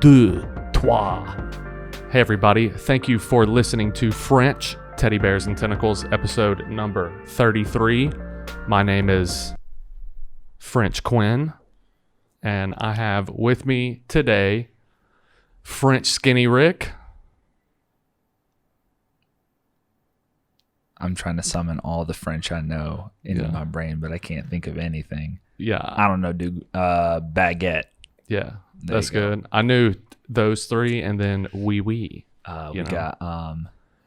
deux, trois. Hey everybody, thank you for listening to French Teddybears and Tentacles, episode number 33. My name is French Quinn, and I have with me today French Skinny Rick. I'm trying to summon all the French I know into my brain, but I can't think of anything. Yeah. I don't know, dude. Baguette. Yeah, that's good. I knew those three, and then oui. We got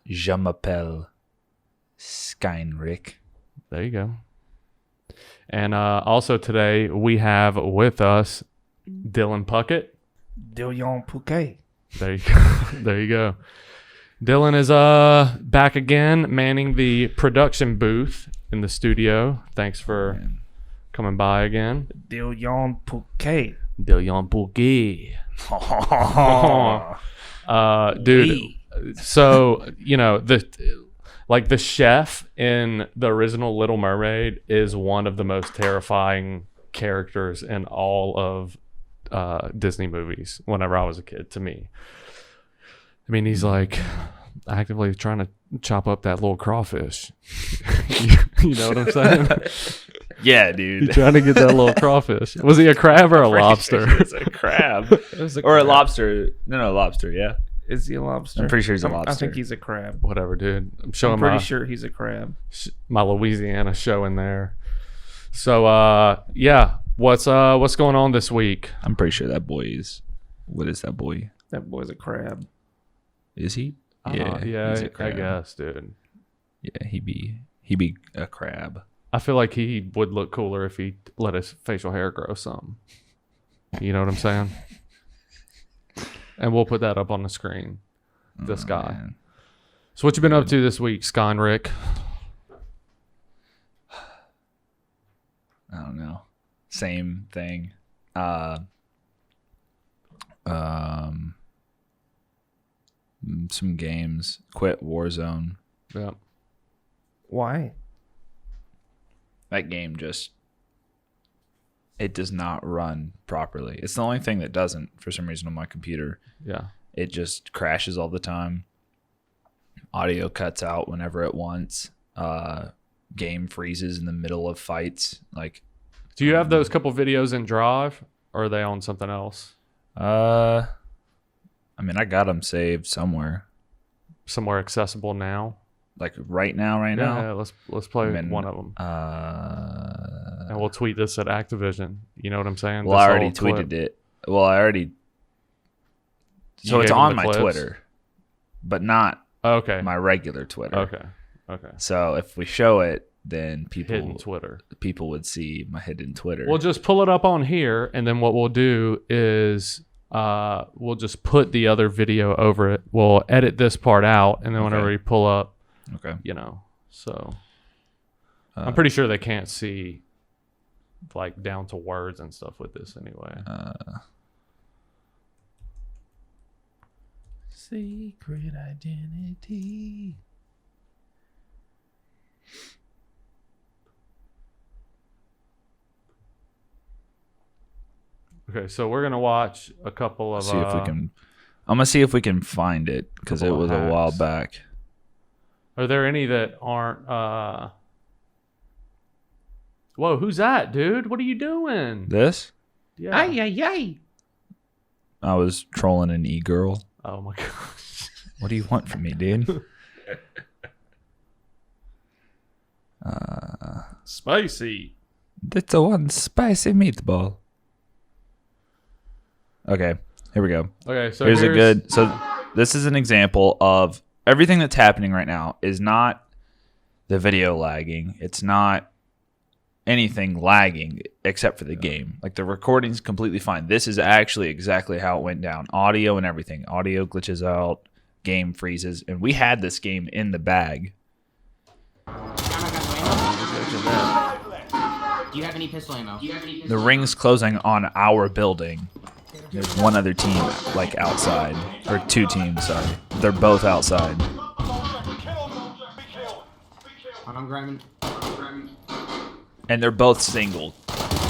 Je m'appelle Skynrick. There you go. And also today we have with us Dylan Puckett. Dylan Puckett. There you go. There you go. Dylan is back again, manning the production booth in the studio. Thanks for coming by again. Dylan Puckett. Dylan Puckett. Dude, so the chef in the original Little Mermaid is one of the most terrifying characters in all of Disney movies whenever I was a kid, to me. I mean, he's like actively trying to chop up that little crawfish. You know what I'm saying? Yeah, dude. He's trying to get that little crawfish. Was he a crab or a lobster? It's a crab. Or a lobster. No, lobster, yeah. Is he a lobster? I'm pretty sure he's a lobster. I think he's a crab. Whatever, dude. I'm pretty sure he's a crab. My Louisiana show in there. So, yeah. What's going on this week? I'm pretty sure that boy is... What is that boy? That boy's a crab. Is he? Yeah, he's a crab. I guess, dude. Yeah, he be a crab. I feel like he would look cooler if he let his facial hair grow some. You know what I'm saying? And we'll put that up on the screen. This guy. Man. So what you been up to this week, Scott Rick? I don't know. Same thing. Some games. Quit Warzone. Yeah. Why? That game it does not run properly. It's the only thing that doesn't for some reason on my computer. Yeah. It just crashes all the time. Audio cuts out whenever it wants. Game freezes in the middle of fights. Like, do you have those couple videos in Drive, or are they on something else? I mean, I got them saved somewhere. Somewhere accessible now? Like right now? Yeah, let's play one of them. And we'll tweet this at Activision. You know what I'm saying? Well, I already tweeted it. Well, So it's on my Twitter, but not my regular Twitter. Okay. So if we show it, then hidden Twitter. People would see my hidden Twitter. We'll just pull it up on here, and then what we'll do is we'll just put the other video over it. We'll edit this part out, and then whenever we pull up, so I'm pretty sure they can't see like down to words and stuff with this anyway. Secret identity. Okay, so we're gonna watch a couple of. See if we can. I'm gonna see if we can find it because it was a while back. Are there any that aren't? Whoa, who's that, dude? What are you doing? This? Yeah. Ay. I was trolling an e-girl. Oh my gosh. What do you want from me, dude? Spicy. That's a one spicy meatball. Okay, here we go. Okay, so here's a good. So this is an example of everything that's happening right now is not the video lagging. It's not anything lagging except for the game. Like the recording's completely fine. This is actually exactly how it went down. Audio and everything. Audio glitches out, game freezes, and we had this game in the bag. Do you have any pistol ammo? The ring's closing on our building. There's one other team like outside, or two teams. Sorry, they're both outside. I'm grabbing. And they're both single.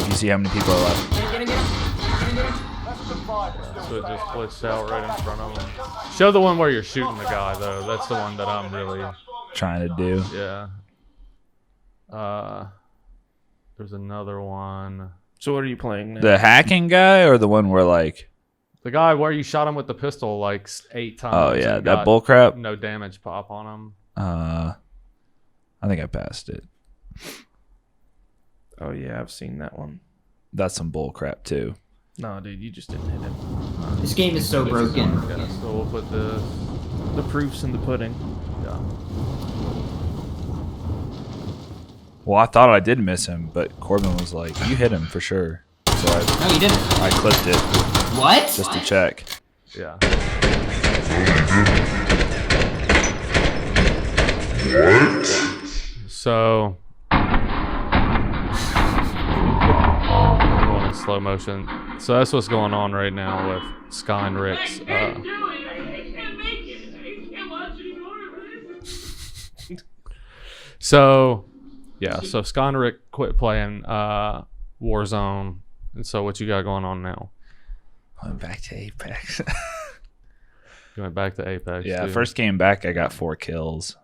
You see how many people are left. Get him. So it just glitched out right in front of him. Show the one where you're shooting the guy, though. That's the one that I'm really... Trying to do. Yeah. There's another one. So what are you playing now? The hacking guy or the one where like... The guy where you shot him with the pistol like 8 times. Oh, yeah. and That got bullcrap? No damage pop on him. I think I passed it. Oh yeah, I've seen that one. That's some bullcrap too. No, dude, you just didn't hit him. This game is so broken. Yeah, so we'll put the... The proof's in the pudding. Yeah. Well, I thought I did miss him, but Corbin was like, "You hit him for sure." So No, you didn't. I clipped it What? just to check. Yeah. So... Going in slow motion. So that's what's going on right now with Sky and Rick's... So, yeah. So Sky and Rick quit playing Warzone. And so what you got going on now? Went back to Apex. You went back to Apex. Yeah, too. first game back, I got 4 kills,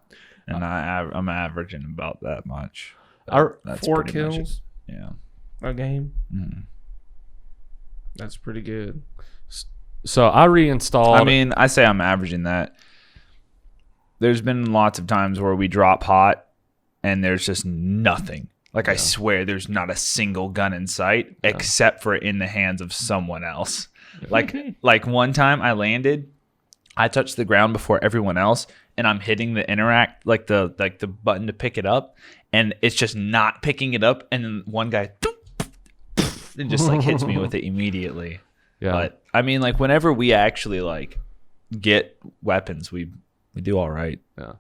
and I'm averaging about that much. That's 4 pretty much it. kills Yeah. a game. Mhm. That's pretty good. So I reinstalled. I mean, I say I'm averaging that. There's been lots of times where we drop hot, and there's just nothing. Like, I swear there's not a single gun in sight except for in the hands of someone else. Like one time I landed, I touched the ground before everyone else, and I'm hitting the interact, like the button to pick it up, and it's just not picking it up, and then one guy and just like hits me with it immediately. Yeah. But I mean, like, whenever we actually like get weapons, we do all right. Yeah.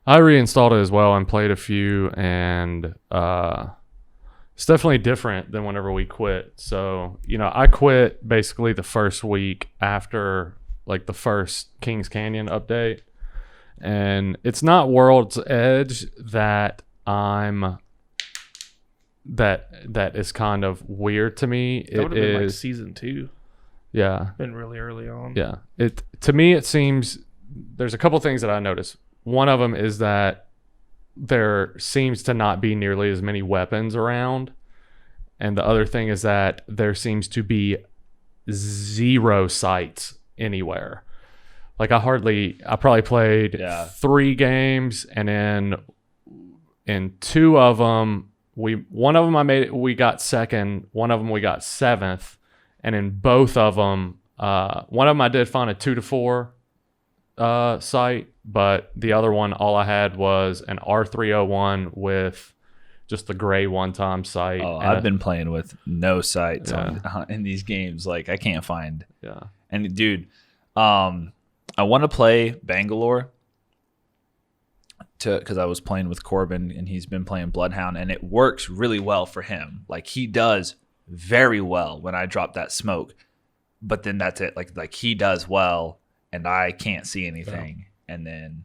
I reinstalled it as well and played a few, and it's definitely different than whenever we quit. So, I quit basically the first week after like the first Kings Canyon update, and it's not World's Edge that that is kind of weird to me. That would have been like is season 2. yeah. Been really early on. Yeah. To me, it seems there's a couple things that I noticed. One of them is that there seems to not be nearly as many weapons around. And the other thing is that there seems to be 0 sights anywhere. Like I probably played 3 games, and then in 2 of them, one of them we got second, one of them we got 7th. And in both of them, one of them I did find a 2 to 4 sight, but the other one, all I had was an R301 with just the gray one-time sight. Oh, I've been playing with no sights Yeah. in these games. Like, I can't find. Yeah. And dude, I want to play Bangalore because I was playing with Corbin, and he's been playing Bloodhound, and it works really well for him. Like, he does very well when I drop that smoke, but then that's it. Like he does well, and I can't see anything, and then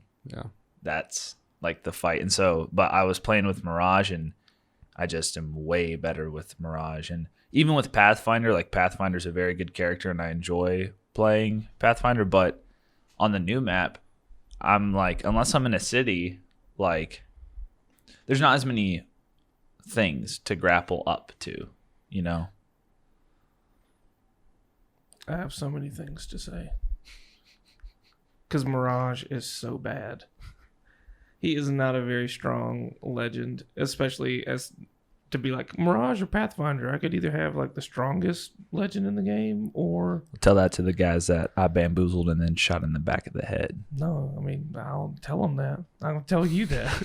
that's like the fight. And so, but I was playing with Mirage, and I just am way better with Mirage. And even with Pathfinder, like Pathfinder's a very good character, and I enjoy playing Pathfinder. But on the new map, I'm like, unless I'm in a city, like there's not as many things to grapple up to, I have so many things to say. Because Mirage is so bad. He is not a very strong legend, especially as to be like Mirage or Pathfinder. I could either have like the strongest legend in the game, or Tell that to the guys that I bamboozled and then shot in the back of the head. no. I mean, I'll tell them that. I'll tell you that.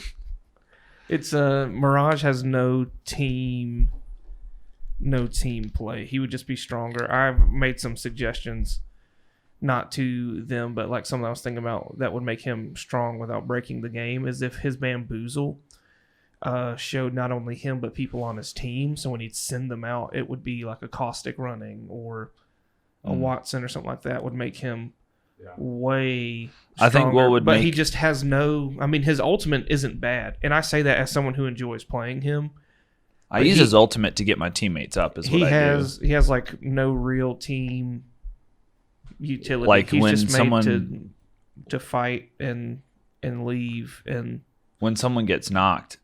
It's Mirage has no team play. He would just be stronger. I've made some suggestions, not to them, but like something I was thinking about that would make him strong without breaking the game is if his bamboozle showed not only him but people on his team. So when he'd send them out, it would be like a Caustic running or a Watson or something like that. Would make him way stronger. I think what would but make... he just has no... I mean, his ultimate isn't bad. And I say that as someone who enjoys playing him. I use his ultimate to get my teammates up is what I do. He has like no real team utility. Like He's when just made someone to fight and leave and when someone gets knocked,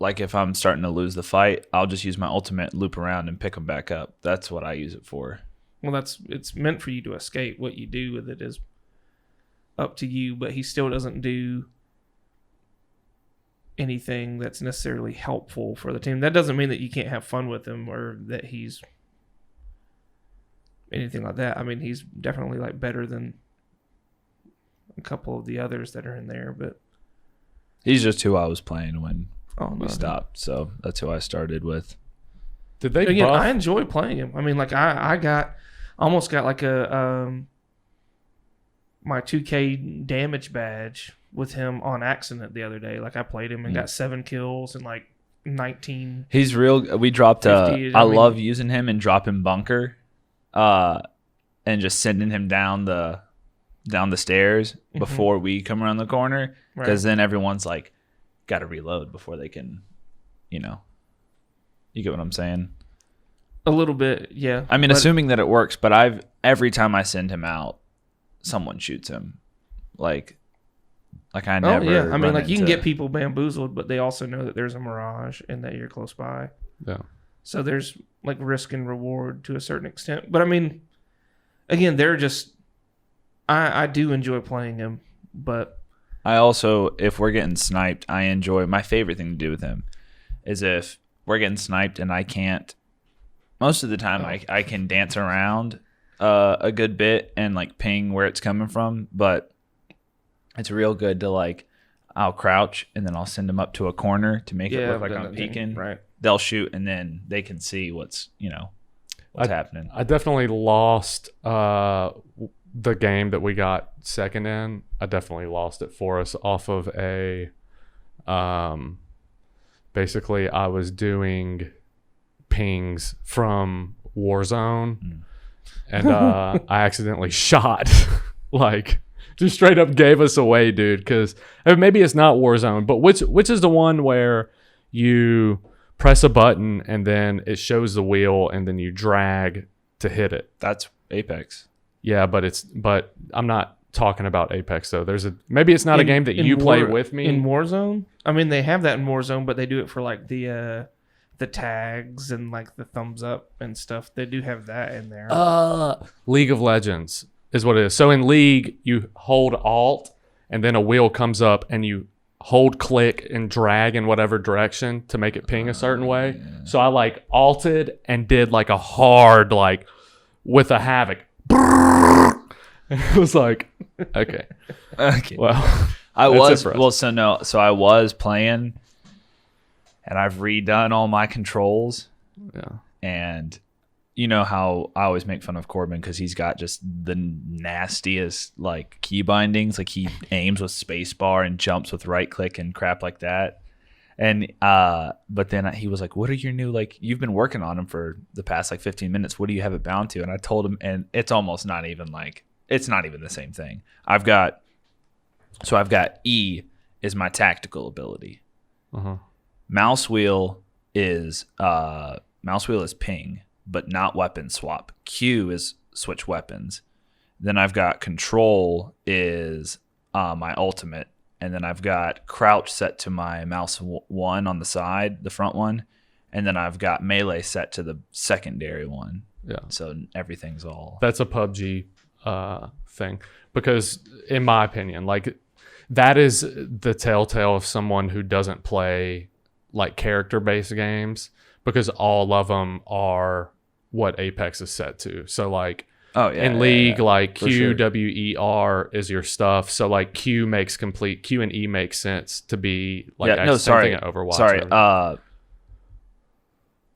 like if I'm starting to lose the fight, I'll just use my ultimate, loop around, and pick them back up. That's what I use it for. well, it's meant for you to escape. What you do with it is up to you, but he still doesn't do anything that's necessarily helpful for the team. That doesn't mean that you can't have fun with him or that he's anything like that. I mean, he's definitely like better than a couple of the others that are in there, but He's just who I was playing when we stopped, so that's who I started with. Did they Again, buff? I enjoy playing him. I mean, like I almost got like a my 2K damage badge with him on accident the other day. Like I played him and got 7 kills and like 19. He's real. We dropped. 50, I love using him and dropping bunker, and just sending him down the stairs before we come around the corner, because then everyone's like, got to reload before they can, you get what I'm saying? A little bit, yeah. I mean, assuming that it works, but every time I send him out, someone shoots him. Like I never. Oh yeah, I mean, run like you can into- get people bamboozled, but they also know that there's a mirage and that you're close by. Yeah. So there's like risk and reward to a certain extent. But I mean, again, they're just. I do enjoy playing him, but I also, if we're getting sniped, I enjoy. My favorite thing to do with him is if we're getting sniped and I can't. Most of the time, I can dance around a good bit and like ping where it's coming from, but it's real good to like. I'll crouch and then I'll send them up to a corner to make it look like I'm peeking. Right. They'll shoot and then they can see what's happening. I definitely lost the game that we got second in. I definitely lost it for us off of a basically I was doing pings from Warzone and I accidentally shot like just straight up gave us away, dude, because maybe it's not Warzone, but which is the one where you press a button and then it shows the wheel and then you drag to hit it. That's Apex. Yeah, but I'm not talking about Apex though. Maybe it's not a game that you play with me in Warzone. I mean, they have that in Warzone, but they do it for like the tags and like the thumbs up and stuff. They do have that in there. League of Legends is what it is. So in League, you hold Alt and then a wheel comes up and you hold click and drag in whatever direction to make it ping a certain way. Yeah. So I like alted and did like a hard like with a Havoc. It was like, okay. Well, I was playing and I've redone all my controls. Yeah. And you know how I always make fun of Corbin because he's got just the nastiest like key bindings. Like he aims with spacebar and jumps with right click and crap like that. And but then he was like, "What are your new like? You've been working on them for the past like 15 minutes. What do you have it bound to?" And I told him, and it's almost not even like it's not even the same thing. I've got E is my tactical ability. Mouse wheel is ping, but not weapon swap. Q is switch weapons. Then I've got control is my ultimate. And then I've got crouch set to my mouse 1 on the side, the front one. And then I've got melee set to the secondary one. Yeah. So everything's all... That's a PUBG thing. Because in my opinion, like that is the telltale of someone who doesn't play like character-based games, because all of them are what Apex is set to. So like in League, like Q, W, E, R is your stuff. So like Q and E makes sense to be like something at Overwatch. Sorry,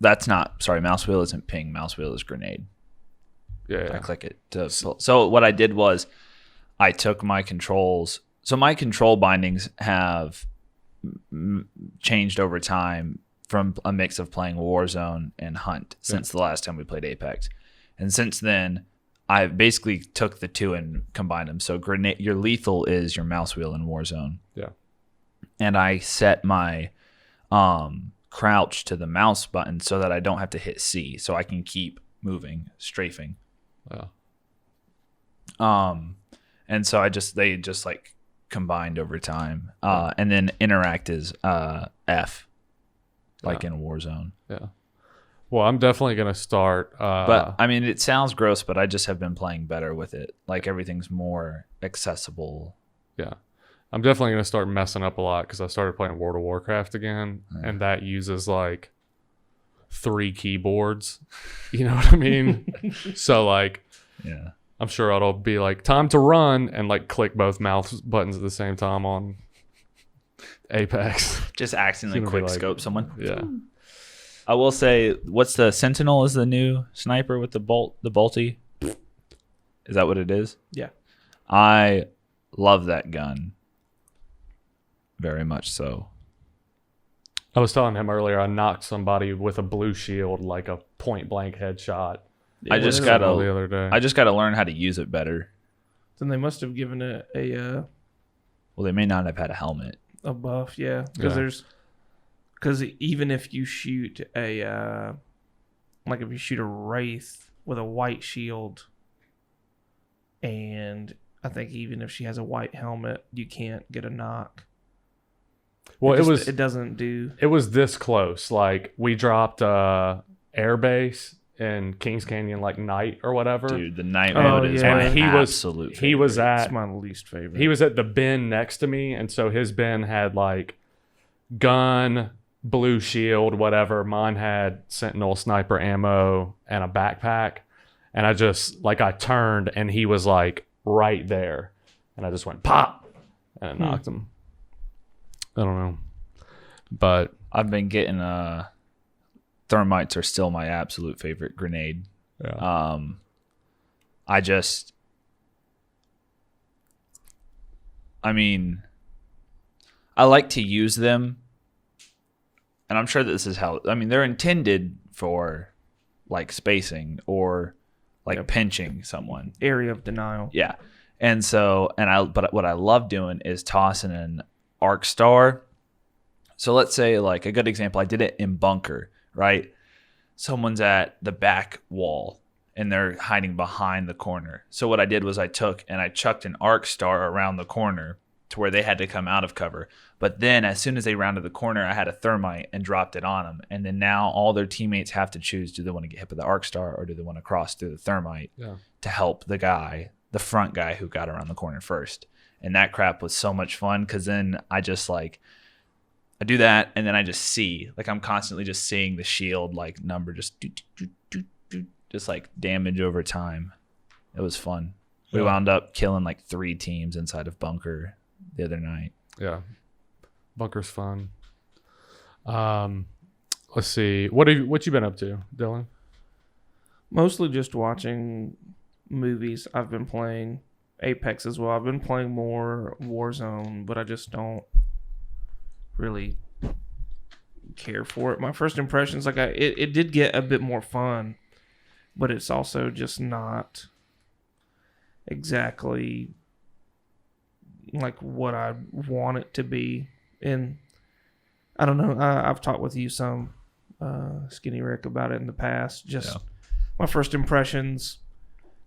that's not, mouse wheel isn't ping, mouse wheel is grenade. Yeah. I click it to pull. So what I did was I took my controls. So my control bindings have changed over time from a mix of playing Warzone and Hunt since the last time we played Apex. And since then, I basically took the two and combined them. So grenade, your lethal is your mouse wheel in Warzone. Yeah. And I set my crouch to the mouse button so that I don't have to hit C, so I can keep moving, strafing. Yeah. And so they just like combined over time. And then interact is F, like in Warzone. Yeah. Well, I'm definitely gonna start. But I mean, it sounds gross, but I just have been playing better with it. Like everything's more accessible. Yeah. I'm definitely gonna start messing up a lot because I started playing World of Warcraft again, and that uses like 3 keyboards. You know what I mean? So like, Yeah. I'm sure it'll be like time to run and like click both mouse buttons at the same time on Apex. Just accidentally It's gonna be quick like- scope someone. Yeah. I will say, what's the Sentinel is the new sniper with the bolty? Is that what it is? Yeah. I love that gun. Very much so. I was telling him earlier I knocked somebody with a blue shield like a point blank headshot. I just the gotta other day. I just gotta learn how to use it better. Then they must have given it a Well, they may not have had a helmet. buff, yeah. Yeah. Because even if you shoot a like if you shoot a wraith with a white shield, and I think even if she has a white helmet, you can't get a knock. Well, it doesn't do. it was this close. Like we dropped air base in Kings Canyon like night or whatever. Dude, the night Oh, mode is yeah. my And absolute he was favorite. It's at my least favorite. he was at the bin next to me, and so his bin had like gun, blue shield, whatever. Mine had Sentinel sniper ammo and a backpack, and I just like I turned and he was like right there, and I just went pop and it knocked him. I don't know, but I've been getting thermites are still my absolute favorite grenade. yeah. I mean, I like to use them, and I'm sure that this is how, I mean, they're intended for like spacing or like pinching someone. area of denial. Yeah. And so, but what I love doing is tossing an arc star. So let's say, like, a good example, I did it in bunker, right? Someone's at the back wall and they're hiding behind the corner. So what I did was I took and I chucked an arc star around the corner to where they had to come out of cover. But then as soon as they rounded the corner, I had a thermite and dropped it on them. And then now all their teammates have to choose, do they want to get hit with the arc star or do they want to cross through the thermite to help the front guy who got around the corner first. And that crap was so much fun because then I just like, I do that and then I just see, like I'm constantly just seeing the shield like number just just like damage over time. It was fun. We wound up killing like 3 teams inside of bunker the other night. Yeah. Bunker's fun. Let's see. What you been up to, Dylan? Mostly just watching movies. I've been playing Apex as well. I've been playing more Warzone, but I just don't really care for it. My first impressions, like it did get a bit more fun, but it's also just not exactly like what I want it to be. And I don't know. I've talked with you some, Skinny Rick, about it in the past. Just my first impressions,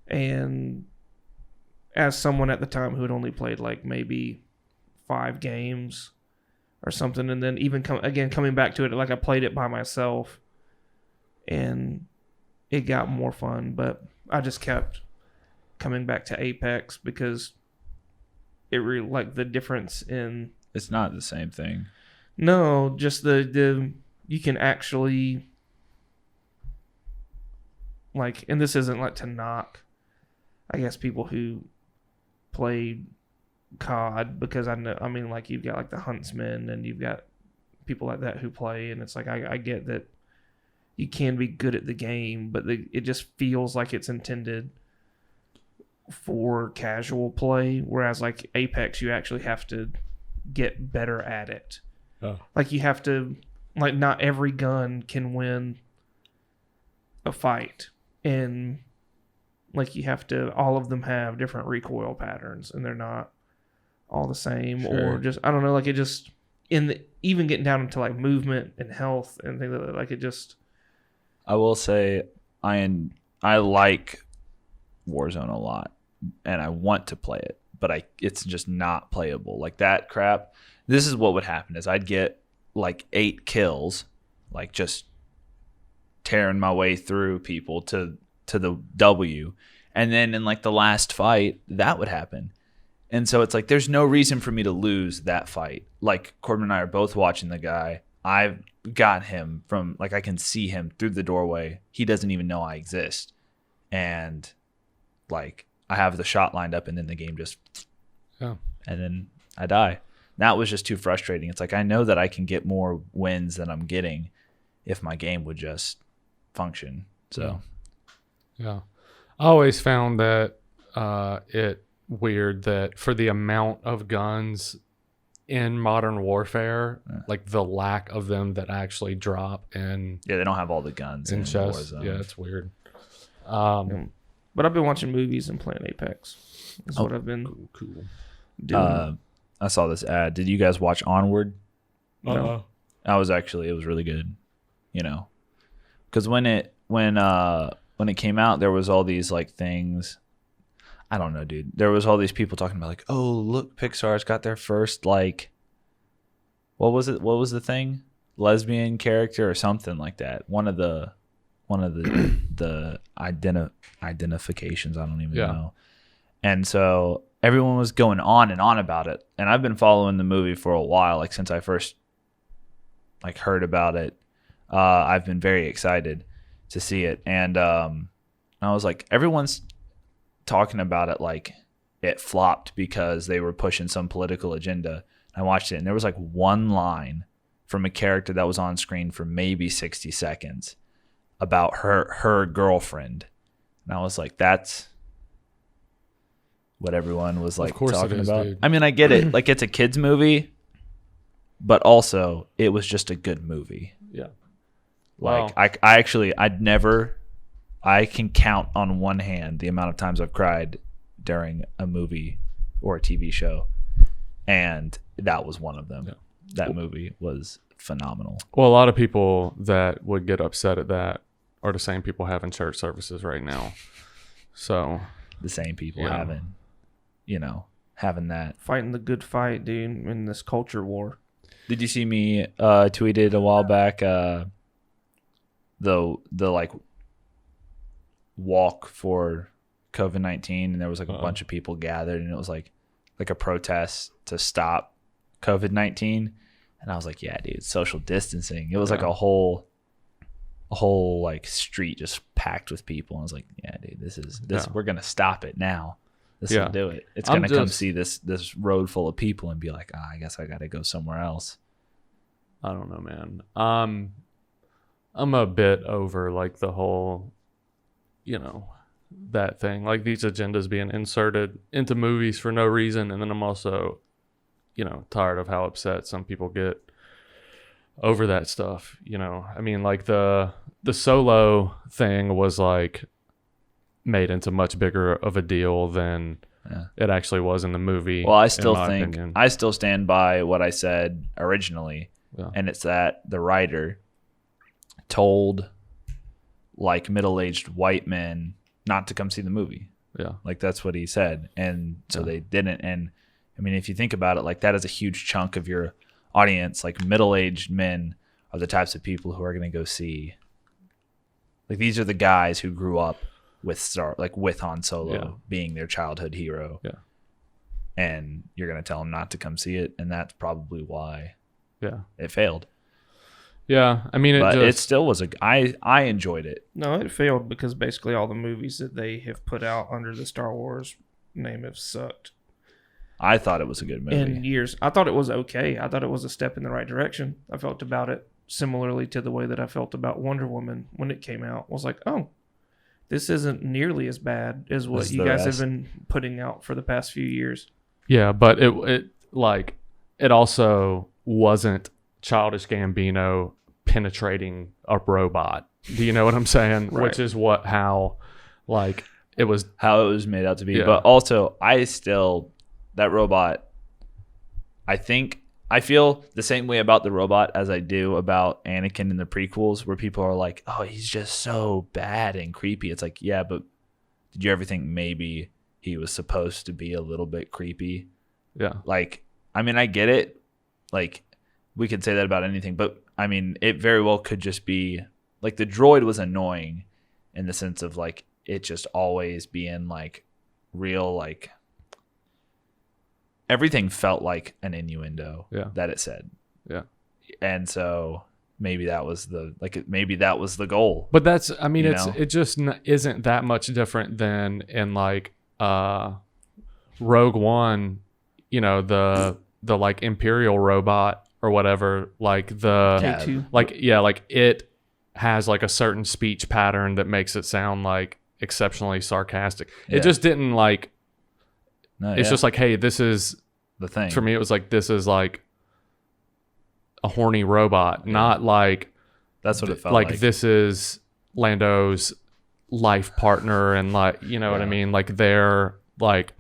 and as someone at the time who had only played like maybe 5 games or something, and then even coming back to it, like I played it by myself, and it got more fun. But I just kept coming back to Apex because it really, like, the difference in, It's not the same thing. no, just the you can actually, like, and this isn't like to knock, I guess, people who play COD, because I know, I mean, like, you've got like the Huntsmen and you've got people like that who play, and it's like I get that you can be good at the game, but it just feels like it's intended for casual play, whereas like Apex, you actually have to get better at it. Like, you have to, like, not every gun can win a fight, and like you have to, all of them have different recoil patterns and they're not all the same. Sure. Or just, I don't know, like, it just, even getting down into like movement and health and things like that, like, it just, I will say I like Warzone a lot and I want to play it, but it's just not playable. Like that crap. This is what would happen is I'd get like 8 kills, like just tearing my way through people to the W. And then in like the last fight, that would happen. And so it's like there's no reason for me to lose that fight. Like Corbin and I are both watching the guy. I've got him from like I can see him through the doorway. He doesn't even know I exist. And like I have the shot lined up and then the game just and then I die. That was just too frustrating. It's like I know that I can get more wins than I'm getting if my game would just function. So yeah. I always found that it weird that for the amount of guns in Modern Warfare, like the lack of them that actually drop and they don't have all the guns in chest. Warzone. Yeah, it's weird. But I've been watching movies and playing Apex. That's what I've been doing. I saw this ad. Did you guys watch Onward? No. It was really good. You know, because when it came out, there was all these like things. I don't know, dude. There was all these people talking about like, oh, look, Pixar's got their first like, what was it? What was the thing? Lesbian character or something like that. One of the identifications. I don't even know. And so everyone was going on and on about it. And I've been following the movie for a while, like since I first like heard about it. I've been very excited to see it. And I was like, everyone's talking about it like it flopped because they were pushing some political agenda. I watched it and there was like one line from a character that was on screen for maybe 60 seconds about her girlfriend. And I was like, that's what everyone was like talking about. Dude. I mean, I get it. Like it's a kid's movie, but also it was just a good movie. Yeah. Like wow. I can count on one hand the amount of times I've cried during a movie or a TV show. And that was one of them. Yeah. That movie was phenomenal. Well, a lot of people that would get upset at that are the same people having church services right now. So the same people having that. Fighting the good fight, dude, in this culture war. Did you see me tweeted a while back the like walk for COVID-19 and there was like a bunch of people gathered and it was like a protest to stop COVID-19 and I was like, yeah, dude, social distancing. It was like a whole like street just packed with people and I was like, yeah, dude, this we're gonna stop it now. This will do it. It's gonna come see this road full of people and be like, I guess I gotta go somewhere else. I don't know, man. I'm a bit over like the whole, that thing, like these agendas being inserted into movies for no reason. And then I'm also, tired of how upset some people get over that stuff. I mean, like the Solo thing was like made into much bigger of a deal than it actually was in the movie. Well, I still stand by what I said originally. Yeah. And it's that the writer told like middle-aged white men not to come see the movie. Yeah. Like that's what he said. And so they didn't. And I mean, if you think about it, like that is a huge chunk of your audience. Like middle-aged men are the types of people who are going to go see. Like these are the guys who grew up with with Han Solo being their childhood hero. Yeah. And you're going to tell them not to come see it. And that's probably why it failed. Yeah, I mean, it still was I enjoyed it. No, it failed because basically all the movies that they have put out under the Star Wars name have sucked. I thought it was a good movie. In years, I thought it was okay. I thought it was a step in the right direction. I felt about it similarly to the way that I felt about Wonder Woman when it came out. I was like, oh, this isn't nearly as bad as what you guys have been putting out for the past few years. Yeah, but it also wasn't Childish Gambino penetrating a robot. Do you know what I'm saying? Right. Which is how it was made out to be. Yeah. But also, that robot, I feel the same way about the robot as I do about Anakin in the prequels, where people are like, oh, he's just so bad and creepy. It's like, yeah, but did you ever think maybe he was supposed to be a little bit creepy. Yeah. Like, I mean, I get it. Like, we could say that about anything, but I mean, it very well could just be like the droid was annoying in the sense of like it just always being like real, like everything felt like an innuendo that it said. Yeah. And so maybe that was the goal. But that's, I mean, You know? it just isn't that much different than in like Rogue One, you know, the like Imperial robot or whatever, like the K2. like it has like a certain speech pattern that makes it sound like exceptionally sarcastic. Yeah. It just didn't like. No, It's just like, hey, this is the thing. for me. It was like, this is like a horny robot, not like That's what it felt like like. this is Lando's life partner, and like, you know what I mean? Like they're like,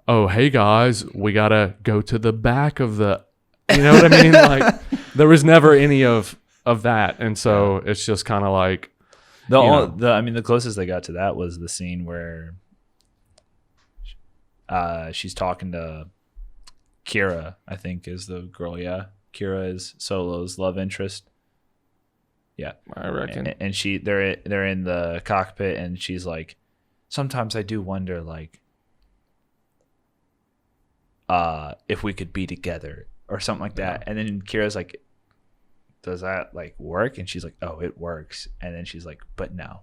oh, hey guys, we gotta go to the back of the, you know what I mean? Like there was never any of that, and so it's just kind of like the closest they got to that was the scene where she's talking to Kira, I think is the girl. Yeah, Kira is Solo's love interest. Yeah, I reckon. And they're in the cockpit, and she's like, sometimes I do wonder, like, if we could be together or something like that. And then Kira's like, does that like work? And she's like, oh, it works. And then she's like, but no.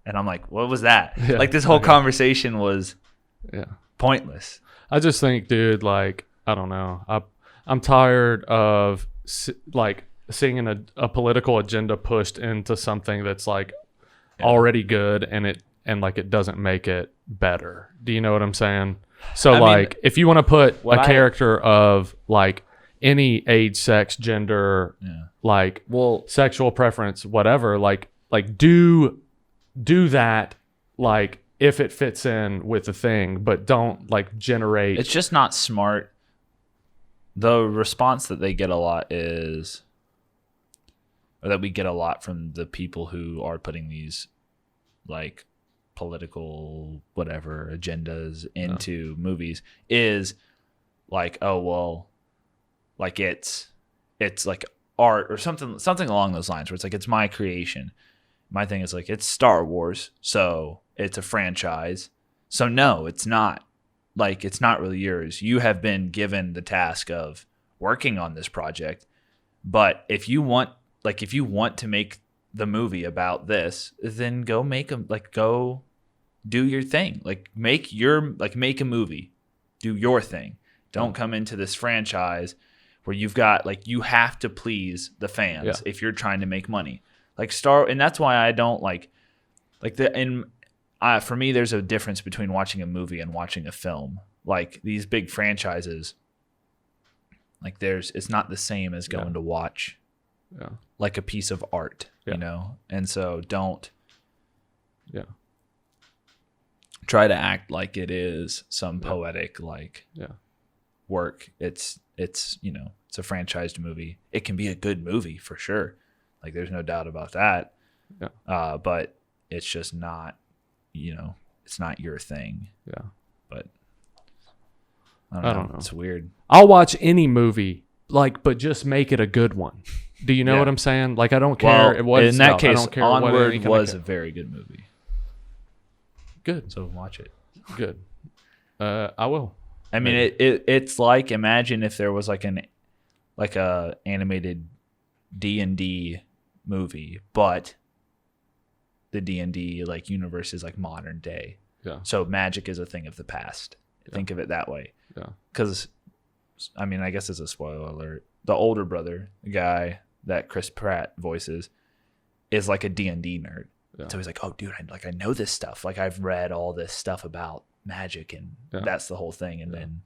And I'm like, what was that? Yeah. Like this whole conversation was pointless. I just think, dude, like, I don't know. I'm tired of like seeing a political agenda pushed into something that's like already good, and it doesn't make it better. Do you know what I'm saying? So I mean, if you want to put a character of like any age, sex, gender, like sexual preference, whatever, like do that, like if it fits in with the thing, but don't like generate. It's just not smart. The response that they get a lot is, or that we get a lot from the people who are putting these like political whatever agendas into movies, is like, oh well, like it's like art or something along those lines, where it's like, it's my creation. My thing is like, it's Star Wars, so it's a franchise, so no, it's not. Like, it's not really yours. You have been given the task of working on this project, but if you want to make the movie about this, then go make them, like, go do your thing. Like, make a movie, do your thing. Don't come into this franchise where you've got, like, you have to please the fans if you're trying to make money. Like and that's why I don't for me, there's a difference between watching a movie and watching a film. Like these big franchises, like it's not the same as going to watch like a piece of art, you know? And so don't try to act like it is some poetic work. It's you know, it's a franchised movie. It can be a good movie for sure. Like there's no doubt about that. But it's just not, you know, it's not your thing. Yeah. But I don't know. It's weird. I'll watch any movie, like, but just make it a good one. Do you know what I'm saying? Like, I don't care. Well, in that case, Onward was a very good movie. Good. So watch it. Good. I will. I mean, it's like, imagine if there was like a animated D&D movie, but the D&D like universe is like modern day. Yeah. So magic is a thing of the past. Think of it that way. Yeah. Because, I mean, I guess it's a spoiler alert. The older brother, the guy that Chris Pratt voices, is like a D&D nerd. Yeah. So he's like, oh, dude, I know this stuff. Like, I've read all this stuff about magic, and that's the whole thing. And then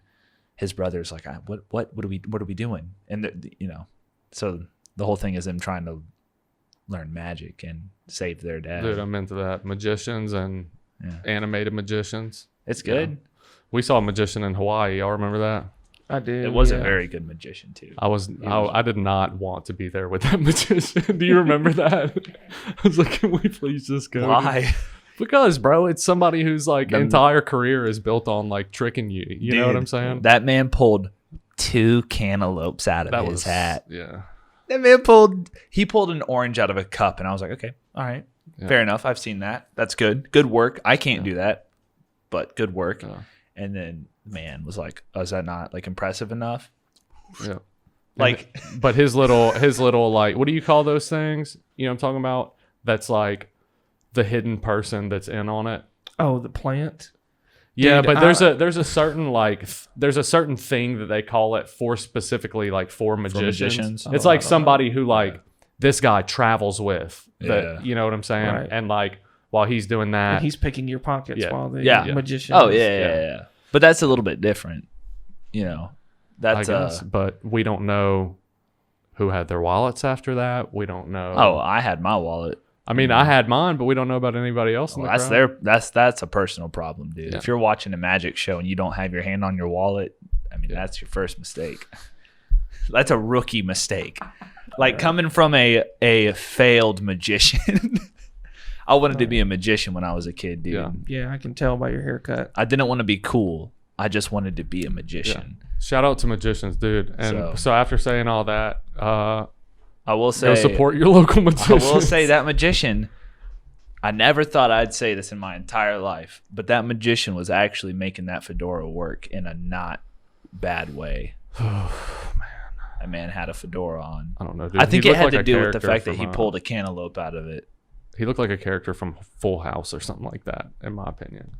his brother's like, what are we doing? And you know, so the whole thing is them trying to learn magic and save their dad. Dude, I'm into that. Magicians and animated magicians. It's good. Yeah. We saw a magician in Hawaii. Y'all remember that? I did. It was a very good magician too. I did not want to be there with that magician. Do you remember that? I was like, can we please just go? Why? Because, bro, it's somebody whose like The- entire career is built on like tricking you. You know what I'm saying? That man pulled 2 cantaloupes out of That his was hat. Yeah. That man pulled an orange out of a cup, and I was like, okay, all right, Yeah. fair enough. I've seen that. That's good. Good work. I can't do that, but good work. Yeah. And then man was like, oh, is that not like impressive enough? Yeah. Like, But his little like, what do you call those things? You know what I'm talking about? That's like the hidden person that's in on it. Oh, the plant. Yeah, Dude, but there's a certain like there's a certain thing that they call it for specifically like for magicians. magicians? It's Oh, I like don't somebody who like this guy travels with that. Yeah. You know what I'm saying? Right. And like while he's doing that, And he's picking your pockets Yeah. while the Yeah. magician. oh is- yeah. But that's a little bit different, you know. That's I guess. But we don't know who had their wallets after that. We don't know. oh, I had my wallet. I mean, I had mine, but we don't know about anybody else. In Well, the that's crowd. that's a personal problem, dude. Yeah. If you're watching a magic show and you don't have your hand on your wallet, I mean, that's your first mistake. That's a rookie mistake. Like coming from a failed magician. I wanted to be a magician when I was a kid, dude. Yeah. Yeah, I can tell by your haircut. I didn't want to be cool. I just wanted to be a magician. Shout out to magicians, dude. And so after saying all that, I will say go support your local I magicians. will say that magician, I never thought I'd say this in my entire life, but that magician was actually making that fedora work in a not bad way. That man had a fedora on. I don't know, dude. I think He it looked had like to a do with the character fact that from, he pulled a cantaloupe out of it. He looked like a character from Full House or something like that, in my opinion.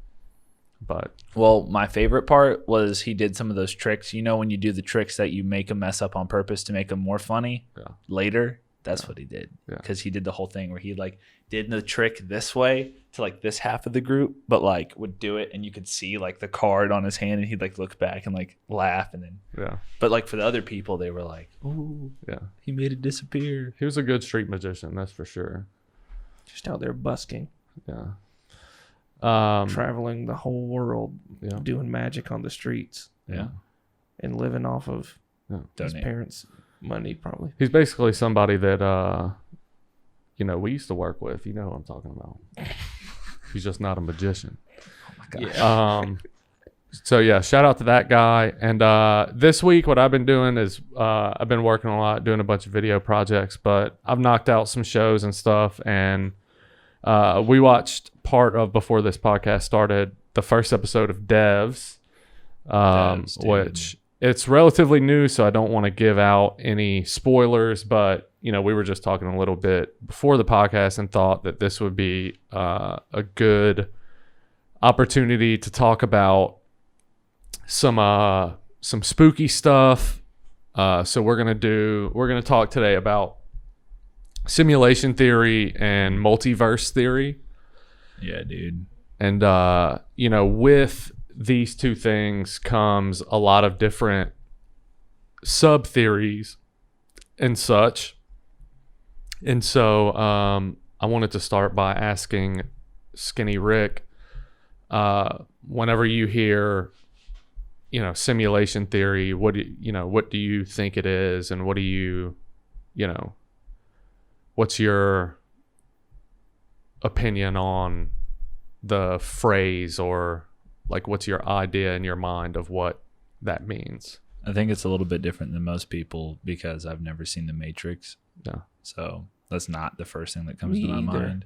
But Well, my favorite part was he did some of those tricks. You know, when you do the tricks that you make a mess up on purpose to make them more funny Yeah. later? That's what he did. Yeah. Because he did the whole thing where he like did the trick this way to like this half of the group, but like would do it and you could see like the card on his hand and he'd like look back and like laugh and then, yeah, but like for the other people, they were like, "Ooh, yeah, he made it disappear." he was a good street magician, that's for sure. Just out there busking, Yeah. traveling the whole world, Yeah. doing magic on the streets, Yeah. and living off of his Donate. parents' money, probably. He's basically somebody that you know, we used to work with. You know who I'm talking about. He's just not a magician. So yeah, shout out to that guy. And this week, what I've been doing is I've been working a lot, doing a bunch of video projects, but I've knocked out some shows and stuff. And we watched part of, before this podcast started, the first episode of Devs, Devs, dude. which it's relatively new, so I don't want to give out any spoilers, but you know, we were just talking a little bit before the podcast and thought that this would be a good opportunity to talk about some spooky stuff. So we're gonna talk today about simulation theory and multiverse theory. Yeah, dude. And you know, with these two things comes a lot of different sub theories and such. And so I wanted to start by asking Skinny Rick, whenever you hear, you know, simulation theory, what do you think it is, and what do you know, what's your opinion on the phrase, or like what's your idea in your mind of what that means? I think it's a little bit different than most people because I've never seen The Matrix. Yeah. So that's not the first thing that comes Me to my either. mind.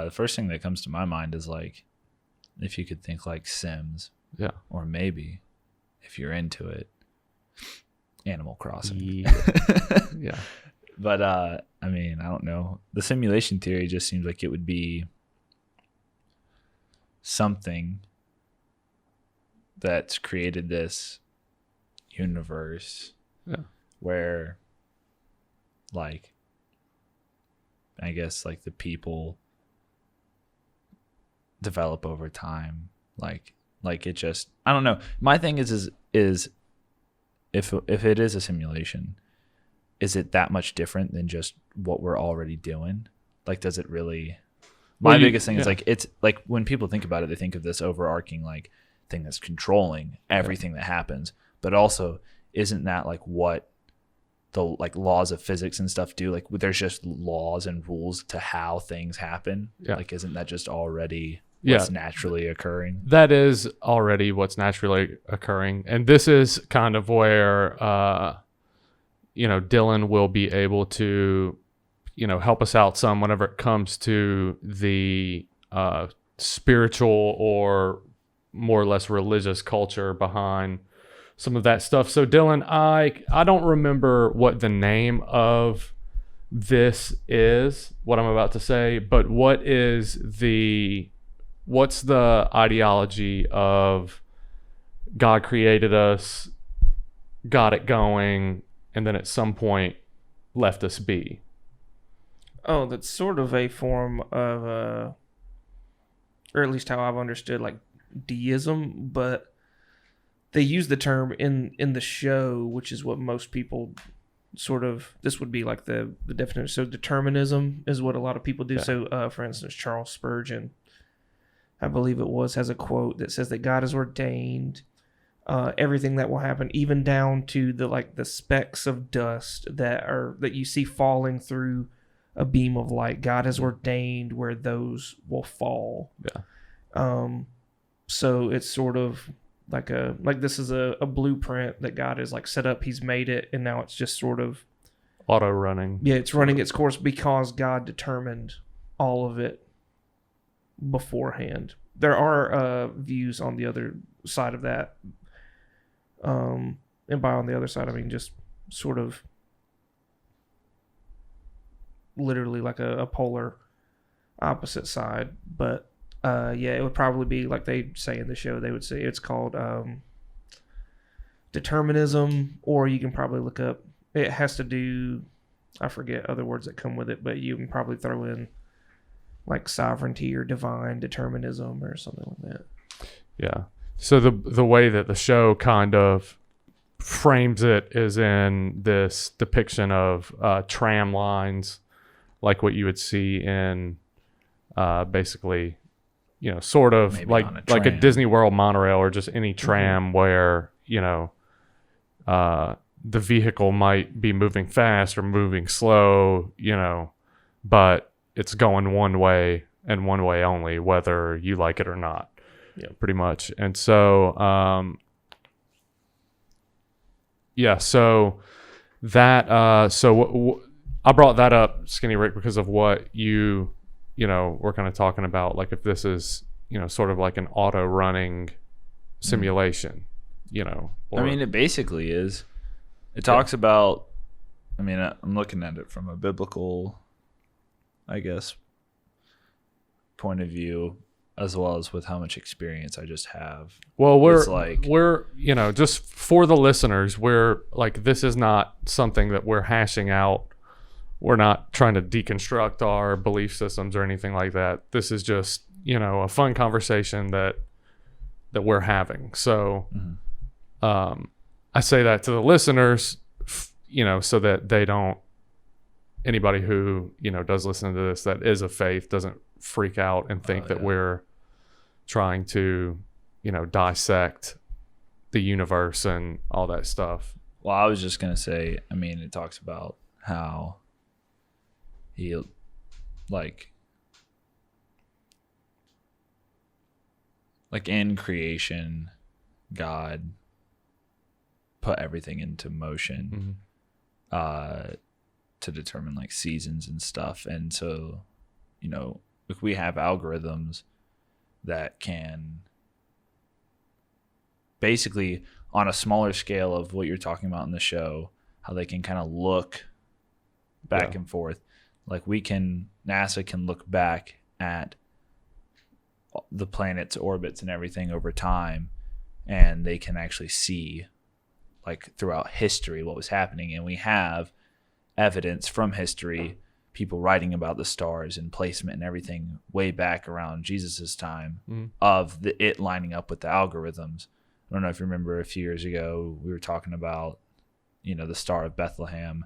The first thing that comes to my mind is like, if you could think like Sims, Yeah. or maybe if you're into it, Animal Crossing. Yeah. But I mean, I don't know. The simulation theory just seems like it would be something that's created this universe where, like, I guess like the people develop over time. Like it just, I don't know. My thing is if it is a simulation, is it that much different than just what we're already doing? Like, does it really? My biggest thing is like, it's like when people think about it, they think of this overarching like thing that's controlling everything that happens. But also, isn't that like what the like laws of physics and stuff do. Like there's just laws and rules to how things happen. Yeah. Like isn't that just already Yeah. what's naturally occurring? That is already what's naturally occurring. And this is kind of where, Dylan will be able to, help us out some whenever it comes to the spiritual or more or less religious culture behind some of that stuff. So Dylan, I don't remember what the name of this is, what I'm about to say, but what's the ideology of God created us, got it going, and then at some point left us be? Oh, that's sort of a form of, or at least how I've understood, like deism, but they use the term in the show, which is what most people sort of, this would be like the definition. So determinism is what a lot of people do. Okay. So, for instance, Charles Spurgeon, I believe it was, has a quote that says that God has ordained everything that will happen, even down to the specks of dust that you see falling through a beam of light. God has ordained where those will fall. Yeah. So it's sort of like this is a blueprint that God has like set up. He's made it, and now it's just sort of Auto running. Yeah, it's running its course because God determined all of it beforehand. There are views on the other side of that. And by on the other side, I mean just sort of literally like a polar opposite side. But yeah, it would probably be like they say in the show, they would say it's called determinism, or you can probably look up, it has to do, I forget other words that come with it, but you can probably throw in like sovereignty or divine determinism or something like that. Yeah. So the way that the show kind of frames it is in this depiction of tram lines, like what you would see in basically, sort of Maybe like on a like a tram. Disney World monorail or just any tram where, the vehicle might be moving fast or moving slow, but it's going one way and one way only, whether you like it or not. Yeah. Pretty much. And so, yeah, so that, I brought that up, Skinny Rick, because of what you we're kind of talking about, like if this is, sort of like an auto running simulation, or, I mean, it basically is. It talks about, I'm looking at it from a biblical, I guess, point of view, as well as with how much experience I just have. well, It's like- we're, just for the listeners, we're like, this is not something that we're hashing out. We're not trying to deconstruct our belief systems or anything like that. This is just, a fun conversation that we're having. So, I say that to the listeners, so that they don't, anybody who, does listen to this that is of faith doesn't freak out and think that we're trying to, dissect the universe and all that stuff. Well, I was just going to say, it talks about how he, like in creation, God put everything into motion to determine like seasons and stuff. And so, if we have algorithms that can basically, on a smaller scale of what you're talking about in the show, how they can kind of look back and forth. Like NASA can look back at the planet's orbits and everything over time, and they can actually see like throughout history what was happening. And we have evidence from history, people writing about the stars and placement and everything way back around Jesus's time of it lining up with the algorithms. I don't know if you remember a few years ago, we were talking about, the Star of Bethlehem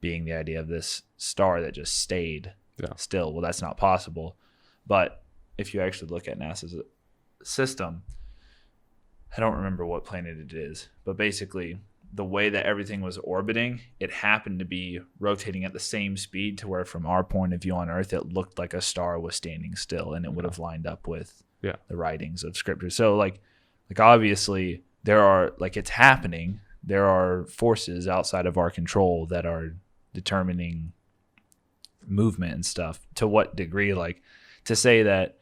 being the idea of this star that just stayed still. Well, that's not possible. But if you actually look at NASA's system, I don't remember what planet it is, but basically the way that everything was orbiting, it happened to be rotating at the same speed to where from our point of view on Earth, it looked like a star was standing still, and it would have lined up with the writings of Scripture. So like obviously there are, like, it's happening. There are forces outside of our control that are determining movement and stuff. To what degree? Like, to say that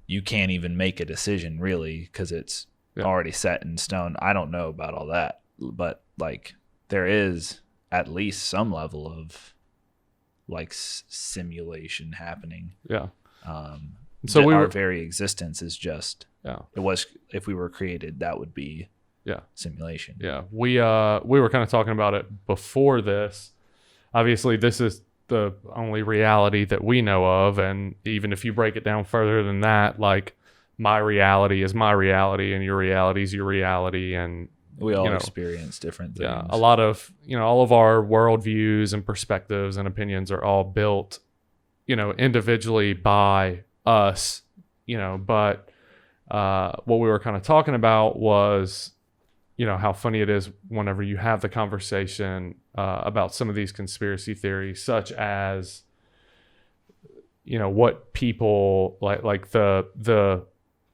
you can't even make a decision really because it's already set in stone, I don't know about all that. But like, there is at least some level of like simulation happening. So our very existence is just it was, if we were created, that would be simulation. We were kind of talking about it before this. Obviously this is the only reality that we know of, and even if you break it down further than that, like, my reality is my reality and your reality is your reality, and we all experience different things. A lot of, all of our worldviews and perspectives and opinions are all built, individually by us, but what we were kind of talking about was, how funny it is whenever you have the conversation about some of these conspiracy theories, such as, what people like the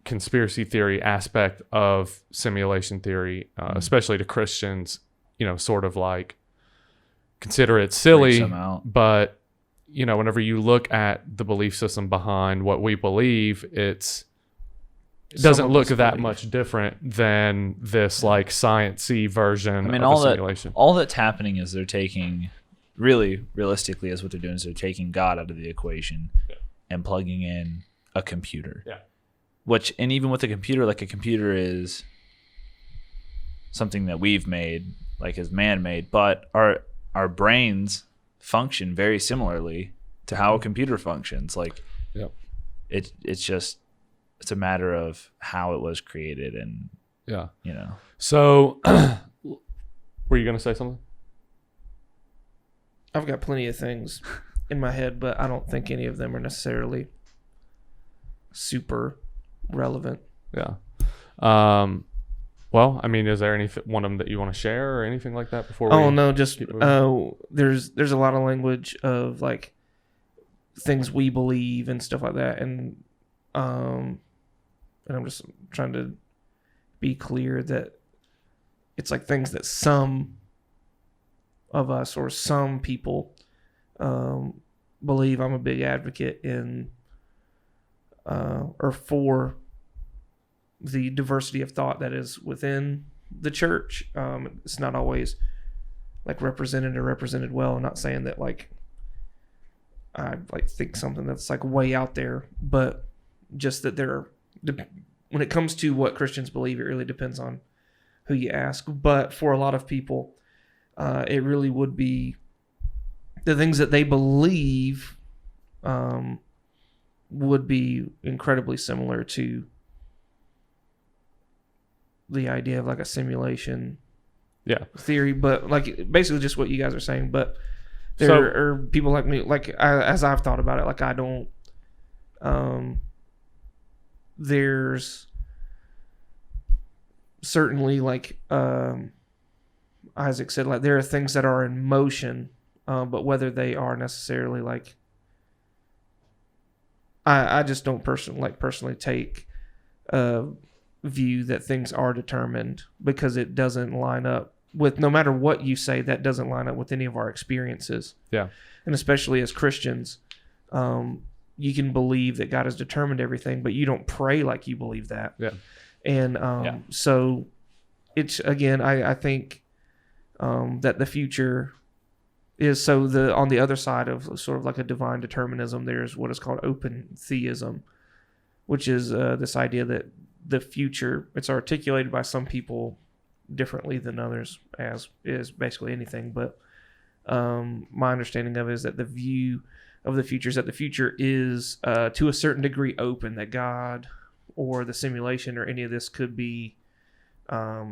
conspiracy theory aspect of simulation theory, especially to Christians, sort of like consider it silly, but whenever you look at the belief system behind what we believe, it doesn't look that much different than this like science-y version of a simulation. All that's happening is they're taking, really realistically, is what they're doing is they're taking God out of the equation and plugging in a computer. And even with a computer, like, a computer is something that we've made, like, is man-made, but our brains function very similarly to how a computer functions. Like, it's a matter of how it was created, and So, were you gonna say something? I've got plenty of things in my head, but I don't think any of them are necessarily super relevant. Well, I mean, is there any one of them that you want to share or anything like that before we... Oh, no, just there's a lot of language of, like, things we believe and stuff like that, and I'm just trying to be clear that it's like things that some of us or some people believe. I'm a big advocate in or for the diversity of thought that is within the church. It's not always like represented well. I'm not saying that like I like think something that's like way out there, but just that when it comes to what Christians believe, it really depends on who you ask. But for a lot of people, it really would be the things that they believe would be incredibly similar to the idea of like a simulation theory, but like basically just what you guys are saying. But there are people like me, like as I've thought about it, like I don't there's certainly like Isaac said, like there are things that are in motion, but whether they are necessarily like I just don't personally take a view that things are determined, because it doesn't line up with, no matter what you say, that doesn't line up with any of our experiences. Yeah. And especially as Christians, you can believe that God has determined everything, but you don't pray like you believe that. Yeah. And so it's, again, I think that the future is, on the other side of sort of like a divine determinism, there's what is called open theism, which is this idea that the future, it's articulated by some people differently than others, as is basically anything. But my understanding of it is that the view of the future is that the future is to a certain degree open, that God or the simulation or any of this could be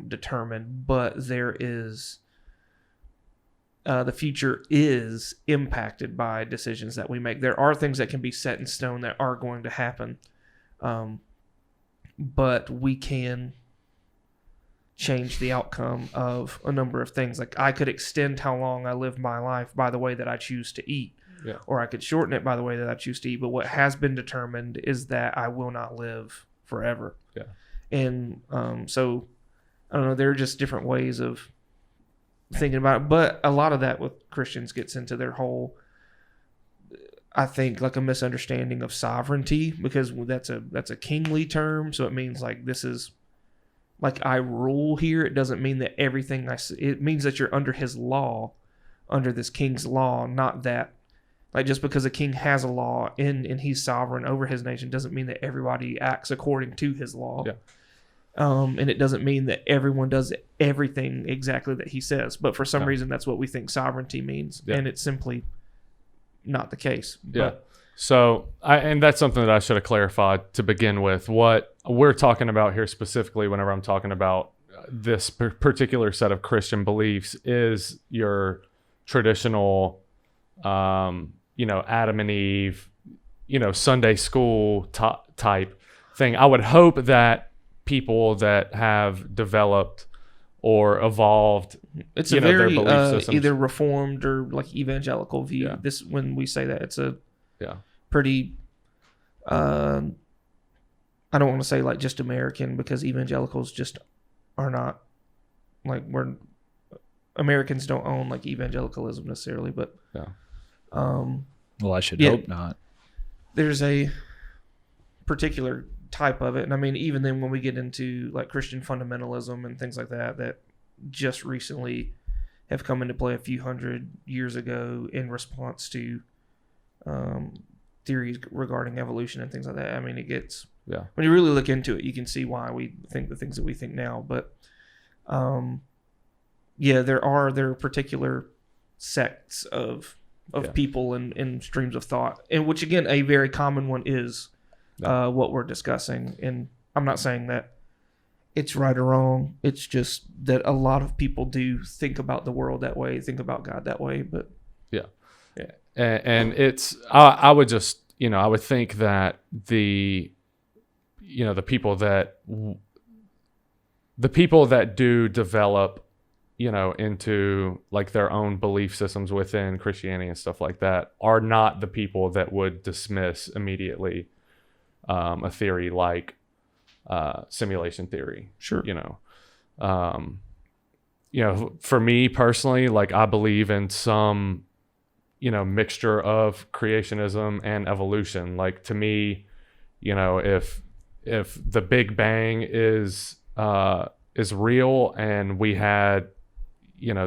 determined, but there is the future is impacted by decisions that we make. There are things that can be set in stone that are going to happen, but we can change the outcome of a number of things. Like I could extend how long I live my life by the way that I choose to eat, or I could shorten it by the way that I choose to eat. But what has been determined is that I will not live forever. Yeah. And so I don't know. There are just different ways of thinking about it, but a lot of that with Christians gets into their whole, I think, like a misunderstanding of sovereignty, because that's a kingly term. So it means like this is like I rule here. It doesn't mean that everything it means that you're under his law, under this king's law, not that like just because a king has a law and he's sovereign over his nation doesn't mean that everybody acts according to his law. Yeah. And it doesn't mean that everyone does everything exactly that he says. But for some reason, that's what we think sovereignty means. Yeah. And it's simply not the case. Yeah. So, and that's something that I should have clarified to begin with. What we're talking about here specifically, whenever I'm talking about this particular set of Christian beliefs, is your traditional, Adam and Eve, Sunday school type thing. I would hope that people that have developed or evolved, it's a very either reformed or like evangelical view. Yeah. This, when we say that, it's a pretty I don't want to say like just American, because evangelicals just are not like, Americans don't own like evangelicalism necessarily, but well, I should hope not. There's a particular type of it, and I mean, even then when we get into like Christian fundamentalism and things like that just recently have come into play a few hundred years ago in response to theories regarding evolution and things like that. I mean, it gets when you really look into it, you can see why we think the things that we think now. But there are particular sects of people and streams of thought, and which again, a very common one is what we're discussing. And I'm not saying that it's right or wrong. It's just that a lot of people do think about the world that way, think about God that way. But and it's I would just I would think that the people that do develop into like their own belief systems within Christianity and stuff like that are not the people that would dismiss immediately a theory like simulation theory. Sure. For me personally, like I believe in some mixture of creationism and evolution. Like to me, if the Big Bang is real and we had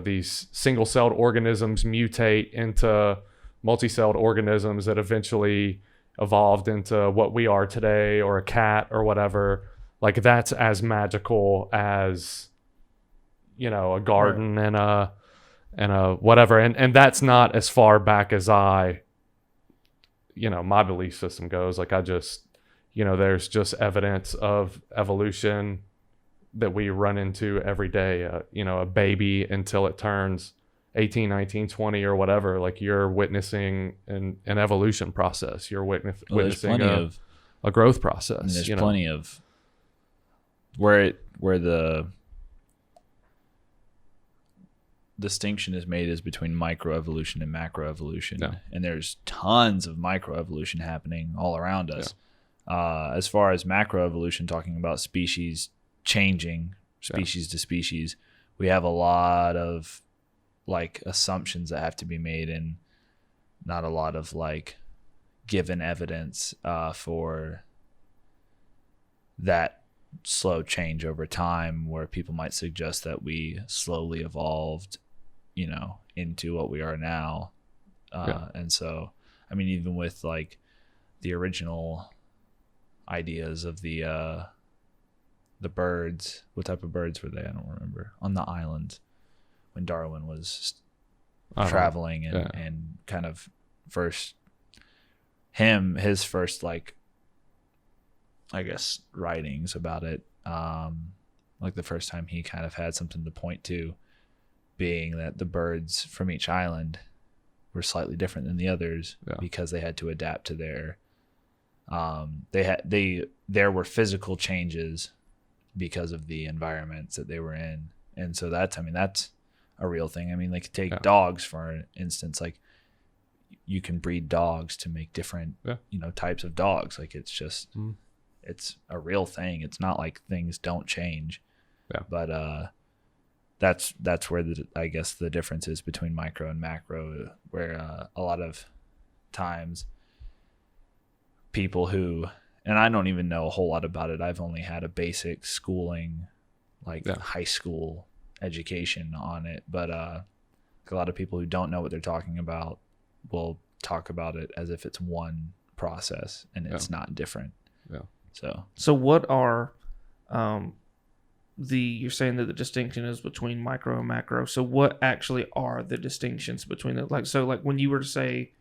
these single-celled organisms mutate into multi-celled organisms that eventually evolved into what we are today, or a cat or whatever, like that's as magical as a garden and a whatever, and that's not as far back as my belief system goes. Like I just there's just evidence of evolution that we run into every day. A baby, until it turns 18, 19, 20 or whatever, like you're witnessing an evolution process. You're witnessing a growth process. And there's plenty of where the distinction is made is between microevolution and macroevolution. And there's tons of microevolution happening all around us. As far as macroevolution, talking about species changing species to species, we have a lot of like assumptions that have to be made, and not a lot of like given evidence for that slow change over time, where people might suggest that we slowly evolved into what we are now. And so I mean, even with like the original ideas of the birds, what type of birds were they? I don't remember. On the island when Darwin was traveling and kind of his first like, I guess, writings about it, like the first time he kind of had something to point to, being that the birds from each island were slightly different than the others because they had to adapt to their there were physical changes because of the environments that they were in. And so that's a real thing. I mean, like take Yeah. dogs for instance, like you can breed dogs to make different, Yeah. types of dogs. Like it's just, it's a real thing. It's not like things don't change. Yeah. But that's where I guess the difference is between micro and macro, where a lot of times people who, and I don't even know a whole lot about it. I've only had a basic schooling, like high school education on it. But a lot of people who don't know what they're talking about will talk about it as if it's one process and it's not different. Yeah. So what are you're saying that the distinction is between micro and macro. So what actually are the distinctions between it? Like when you were to say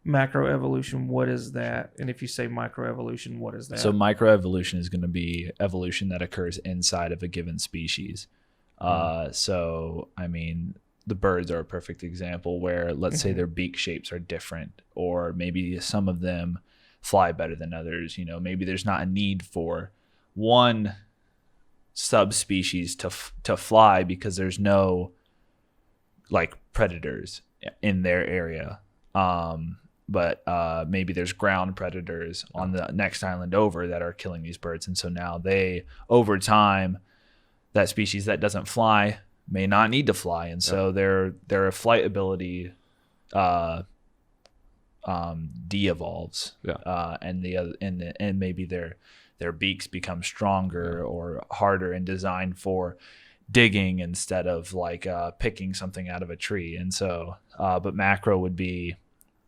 macroevolution, what is that? And if you say microevolution, what is that? So microevolution is going to be evolution that occurs inside of a given species. So, I mean, the birds are a perfect example where, let's say their beak shapes are different, or maybe some of them fly better than others. Maybe there's not a need for one subspecies to fly because there's no like predators in their area. But maybe there's ground predators on the next island over that are killing these birds. And so now over time, that species that doesn't fly may not need to fly. And so their flight ability de-evolves. Yeah. And maybe their beaks become stronger or harder and designed for digging instead of like picking something out of a tree. And so, but macro would be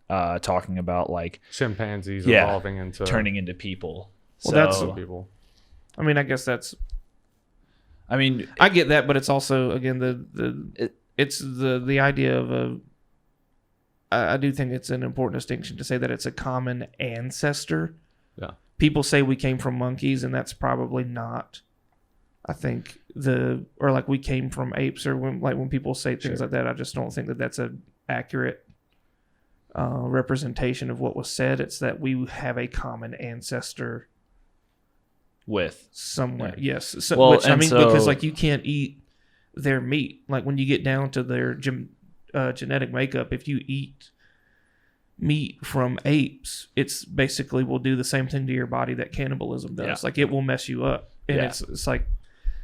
talking about like chimpanzees evolving into turning into people. Well, so that's people. I mean, I guess that's. I mean, I get that, but it's also again it's the idea of I do think it's an important distinction to say that it's a common ancestor. Yeah. People say we came from monkeys, and that's probably not. I think or like we came from apes, or when people say things like that, I just don't think that that's an accurate representation of what was said. It's that we have a common ancestor with somewhere. Yeah. Yes. So, well, which I mean, because like you can't eat their meat. Like when you get down to their genetic makeup, if you eat meat from apes, it's basically will do the same thing to your body that cannibalism does. Yeah. Like it will mess you up. And it's like,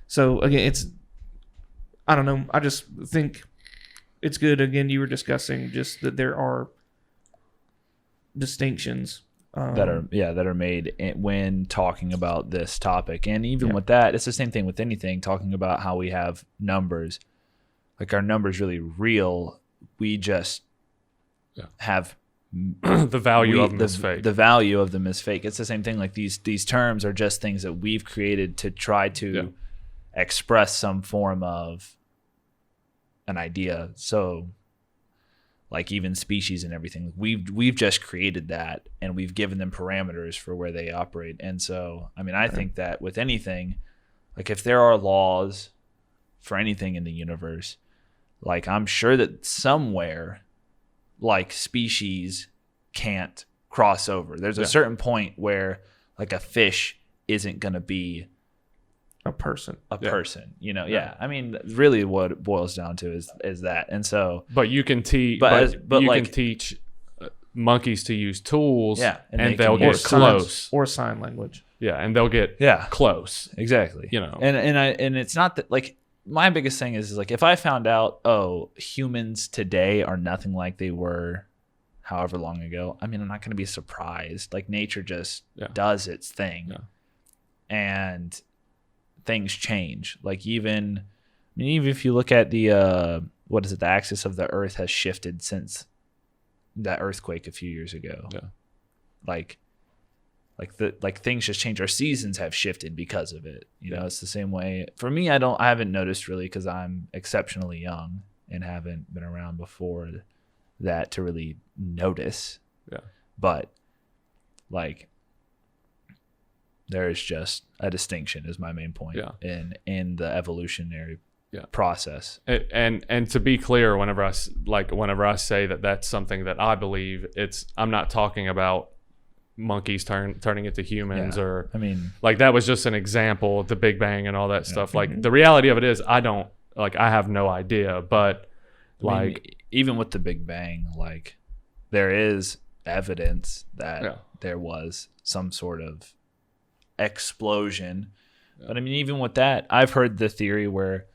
so again, I don't know. I just think it's good. Again, you were discussing just that there are distinctions that are made when talking about this topic. And even with that, it's the same thing with anything, talking about how we have numbers. Like our numbers really real. We just have the value of them is fake. The value of them is fake. It's the same thing. Like these terms are just things that we've created to try to express some form of an idea. So like even species and everything, we've just created that, and we've given them parameters for where they operate. And so, I mean, I think that with anything, like if there are laws for anything in the universe, like I'm sure that somewhere like species can't cross over. There's a certain point where like a fish isn't going to be a person. I mean, really what it boils down to is that. And so, but you can teach, but you can teach monkeys to use tools, and they'll get close, or sign language. Yeah, and they'll get close. Exactly. And it's not that like my biggest thing is like if I found out humans today are nothing like they were however long ago, I mean, I'm not going to be surprised. Like nature just does its thing, and things change. Like even if you look at the the axis of the Earth has shifted since that earthquake a few years ago. Yeah. Like things just change. Our seasons have shifted because of it. You know, it's the same way for me. I haven't noticed really because I'm exceptionally young and haven't been around before that to really notice. Yeah. But like there is just a distinction is my main point in the evolutionary process. And to be clear, whenever I say that that's something that I believe, I'm not talking about monkeys turning into humans, Yeah. or I mean, like that was just an example of the Big Bang and all that stuff. Like the reality of it is, I have no idea, but I mean, even with the Big Bang, like there is evidence that there was some sort of explosion. But I mean, even with that, I've heard the theory where,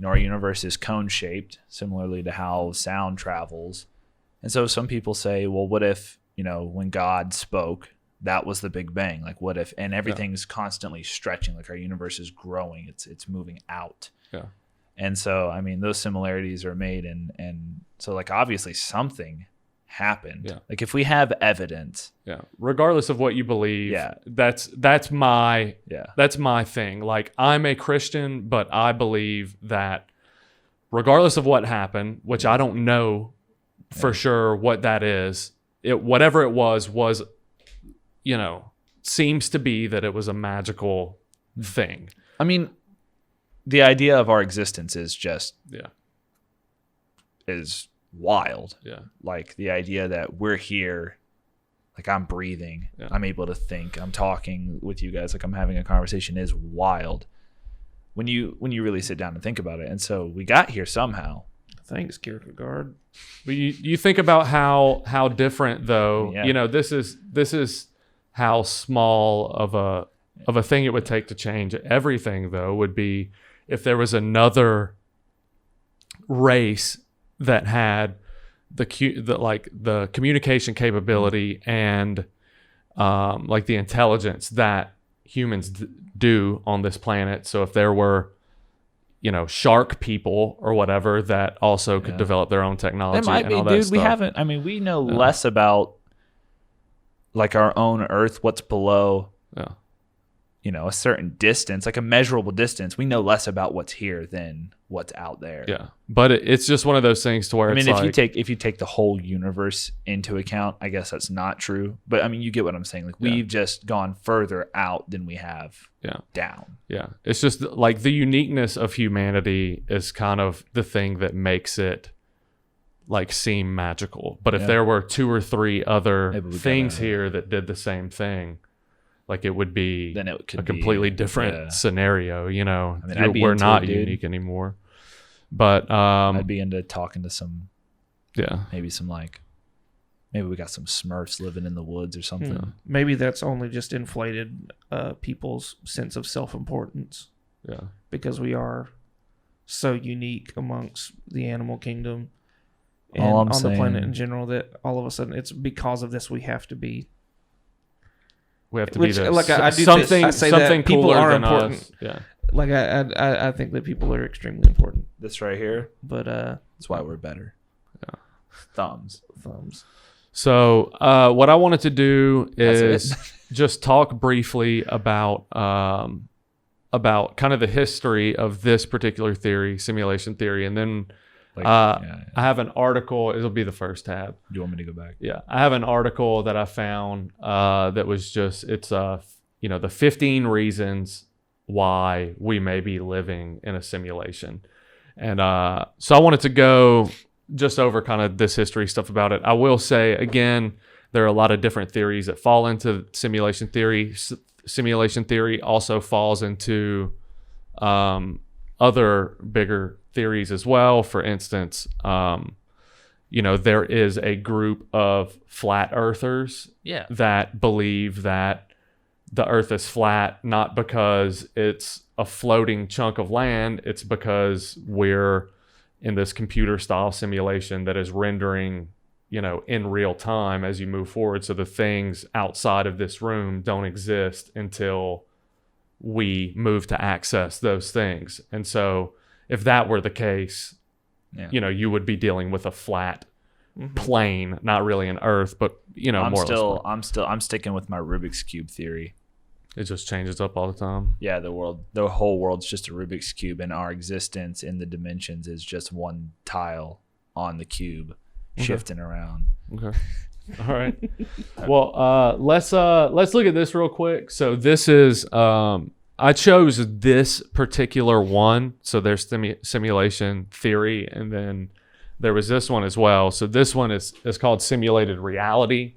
our universe is cone shaped, similarly to how sound travels. And so some people say, well, what if, when God spoke, that was the Big Bang? Like, what if, and everything's constantly stretching, like our universe is growing, it's moving out. Yeah. And so, I mean, those similarities are made. And so, like, obviously something happened. Yeah. Like, if we have evidence. Yeah. Regardless of what you believe. Yeah. That's my thing. Like, I'm a Christian, but I believe that regardless of what happened, which I don't know for sure what that is, whatever it was, seems to be that it was a magical thing. I mean, the idea of our existence is just is wild. Yeah. Like the idea that we're here, like I'm breathing, I'm able to think, I'm talking with you guys, like I'm having a conversation, is wild when you really sit down and think about it. And so we got here somehow. Thanks, Kierkegaard. But you think about how different though. Yeah. This is how small of a thing it would take to change everything. Though would be if there was another race that had the communication capability and like the intelligence that humans do on this planet. So if there were shark people or whatever that also could develop their own technology. That might and be, all that dude. stuff. We know less about like our own Earth, what's below, a certain distance, like a measurable distance. We know less about what's here than what's out there. Yeah, but it's just one of those things to where I mean, it's if you take the whole universe into account, I guess that's not true. But I mean, you get what I'm saying. Like we've just gone further out than we have down. Yeah, it's just like the uniqueness of humanity is kind of the thing that makes it like seem magical. But if there were 2 or 3 other things here that did the same thing, like it would be then it could a completely different scenario. I mean, I'd be we're into not it, dude. unique anymore. But I'd be into talking to some, maybe we got some Smurfs living in the woods or something. Maybe that's only just inflated people's sense of self-importance. Yeah, because we are so unique amongst the animal kingdom and All I'm on the planet saying- in general that all of a sudden it's because of this we have to be. we have to Which, be the, like, I do something I say that something people cooler are than important. us. Yeah, Like I think that people are extremely important, This right here, but that's why we're better. Thumbs. So what I wanted to do That's is it. just talk briefly about kind of the history of this particular theory, simulation theory, and then I have an article. It'll be the first tab. Do you want me to go back? Yeah, I have an article that I found that was just the 15 reasons why we may be living in a simulation, and so I wanted to go just over kind of this history stuff about it. I will say again, there are a lot of different theories that fall into simulation theory. Simulation theory also falls into other bigger theories as well. For instance, there is a group of flat earthers that believe that the earth is flat, not because it's a floating chunk of land. It's because we're in this computer style simulation that is rendering, in real time as you move forward. So the things outside of this room don't exist until we move to access those things. And so if that were the case, you would be dealing with a flat plane, not really an earth, but more or less. I'm sticking with my Rubik's Cube theory. It just changes up all the time. Yeah, the whole world's just a Rubik's Cube, and our existence in the dimensions is just one tile on the cube shifting around. Okay. All right. Well, let's look at this real quick. So this is I chose this particular one. So there's simulation theory, and then there was this one as well. So this one is called simulated reality.